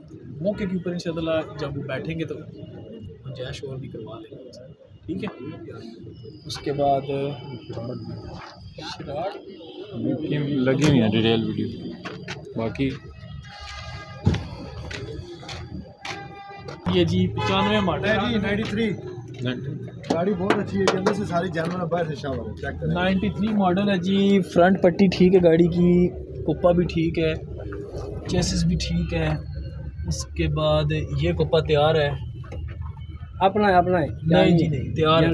मौके के ऊपर इंशाल्लाह जब वो बैठेंगे तो गुंजाइश और भी करवा देंगे, ठीक है। उसके बाद लगी हुई है डिटेल वीडियो बाकी। ये जी 95 मॉडल है जी, 93 गाड़ी बहुत अच्छी है, अंदर से सारी जानवर बाहर से शावर है, चेक करें। 93 मॉडल है जी। फ्रंट पट्टी ठीक है गाड़ी की, कुप्पा भी ठीक है, चेसिस भी ठीक है। उसके बाद ये कुप्पा तैयार है, अपना है नहीं जी नहीं तैयार है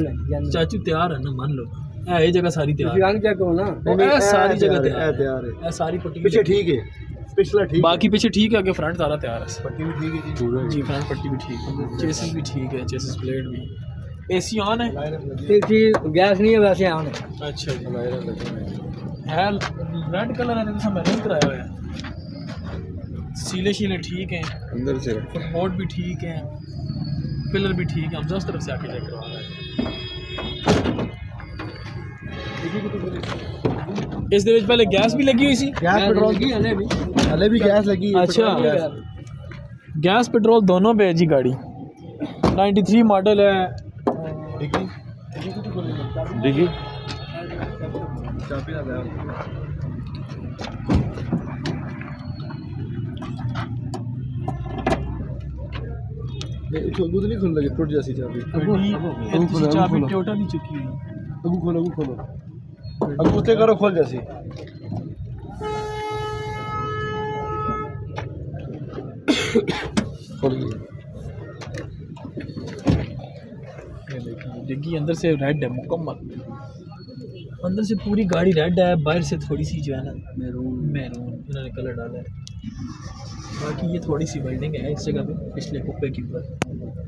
चाचू, तैयार है ना, मान लो ये जगह सारी तैयार है, क्या कहो ना, सारी जगह तैयार तैयार है, है, सारी पट्टी पीछे ठीक है, पिछला ठीक, बाकी पीछे ठीक है, आगे फ्रंट सारा तैयार है, पट्टी भी ठीक है जी फ्रंट पट्टी भी ठीक है, चेसिस भी ठीक है, चेसिस प्लेट भी। एसी ऑन है, गैस नहीं है वैसे ऑन है। अच्छा है, रेड कलर है जैसा मैंने कराया हुआ है। सीले शीले ठीक हैं, अंदर से फुटबोर्ड भी ठीक है, पिलर भी ठीक है। हम उस तरफ से आके चेक करवा रहे हैं। इस दे पहले गैस भी लगी हुई सी, गैस पेट्रोल की हले भी गैस लगी है। अच्छा गैस पेट्रोल दोनों पे है जी गाड़ी। 93 मॉडल है। देखिए दूध नहीं खुल लगी, टूट जैसी चाबी। चाबी टोटा दी चुकी है। अबू खोलो अब उसे करो खोल जैसी। डिग्गी अंदर से रेड है मुकम्मल, अंदर से पूरी गाड़ी रेड है, बाहर से थोड़ी सी जो है ना मैरून इन्होंने कलर डाला है। बाकी ये थोड़ी सी वेल्डिंग है इस जगह पे पिछले कुप्पे के ऊपर,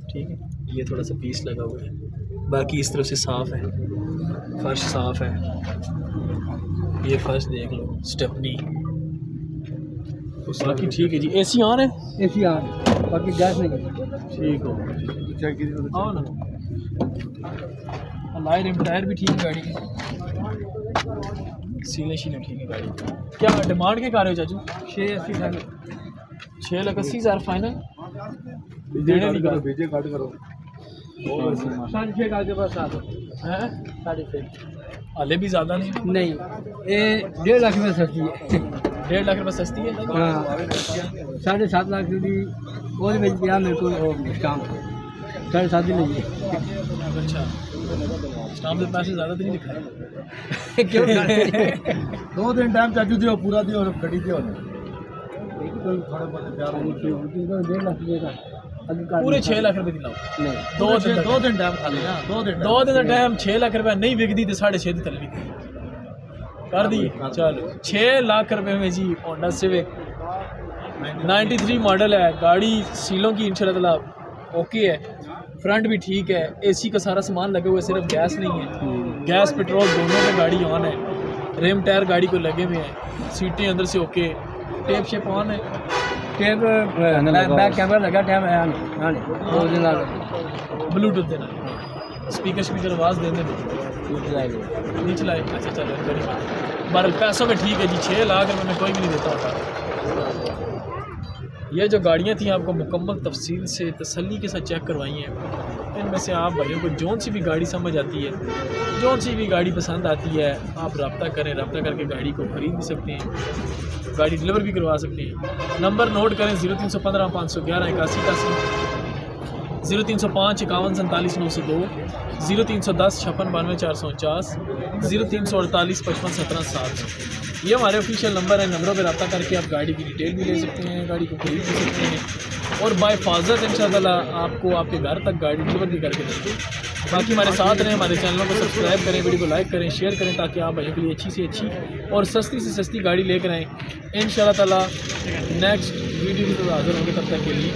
ठीक है। ये थोड़ा सा पीस लगा हुआ है, बाकी इस तरफ से साफ़ है, फर्श साफ़ है। ये फर्श देख लो, स्टेपनी बाकी ठीक है जी। एसी ऑन है, एसी ऑन, बाकी गैस नहीं है। ठीक हो चेक कीजिए आओ ना। अलाई रिम टायर भी ठीक है गाड़ी की, सीले शीले ठीक है गाड़ी की। क्या डिमांड के कर रहे हो चाचू? 6,80,000 फाइनल देने की बात। भेजे काट करो 6.5 के पास हैं 6.5 हाले भी ज़्यादा नहीं, ये 1.5 लाख में सस्ती है। 1.5 लाख रुपये सस्ती है। हाँ 7.5 लाख की और बेच दिया मेरे को काम 7.5 ही नहीं है। अच्छा स्टाम्प से पैसे ज़्यादा तो नहीं लिखा है क्यों 2 दिन टाइम चाचू दियो, पूरा दियो और गड्डी दियो थोड़ा बहुत प्यार 1.5 लाख देगा पूरे 6 लाख रुपये दिलाओ। नहीं 2 दिन टाइम खाली ना, 2 दिन का टाइम 6 लाख रुपये नहीं बिकती तो 6.5 दी तलवी कर दी। चलो 6 लाख रुपये में जी होंडा सिविक 93 मॉडल है गाड़ी, सीलों की इंशाल्लाह ओके है, फ्रंट भी ठीक है, एसी का सारा सामान लगा हुआ है, सिर्फ गैस नहीं है। गैस पेट्रोल दोनों में गाड़ी ऑन है, रिम टायर गाड़ी को लगे हुए हैं, सीटें अंदर से ओके, टेप शेप ऑन है, टेप बैक कैमरा लगा, टैप है ब्लूटूथ देना, स्पीकर आवाज़ देने नहीं चलाए। अच्छा चलो बड़ी बार पैसों में ठीक है जी। 6 लाख रुपये में कोई भी नहीं देता होता। ये जो गाड़ियाँ थी आपको मुकम्मल तफसील से तसल्ली के साथ चेक करवाई हैं। इनमें से आप भाइयों को जौन सी भी गाड़ी समझ आती है, जौन सी भी गाड़ी पसंद आती है, आप रब्ता करें, रब्ता करके गाड़ी को ख़रीद भी सकते हैं, गाड़ी डिलीवर भी करवा सकते हैं। नंबर नोट करें 0315 511 81 0305 51 47 902 0310 56 92 449 0348 55 17 7। ये हमारे ऑफिशियल नंबर है। नंबरों पर रब्ता करके आप गाड़ी की डिटेल भी ले सकते हैं, गाड़ी को खरीद भी सकते हैं और बाय फाजत इंशाअल्लाह आपको आपके घर तक गाड़ी डिलीवर भी करके देंगे। बाकी हमारे साथ रहें, हमारे चैनलों को सब्सक्राइब करें, वीडियो को लाइक करें, शेयर करें, ताकि आप भाइयों के लिए अच्छी से अच्छी और सस्ती से सस्ती गाड़ी लेकर आएँ। इंशाअल्लाह ताला नेक्स्ट वीडियो की तो हाज़िर होंगे, तब तक के लिए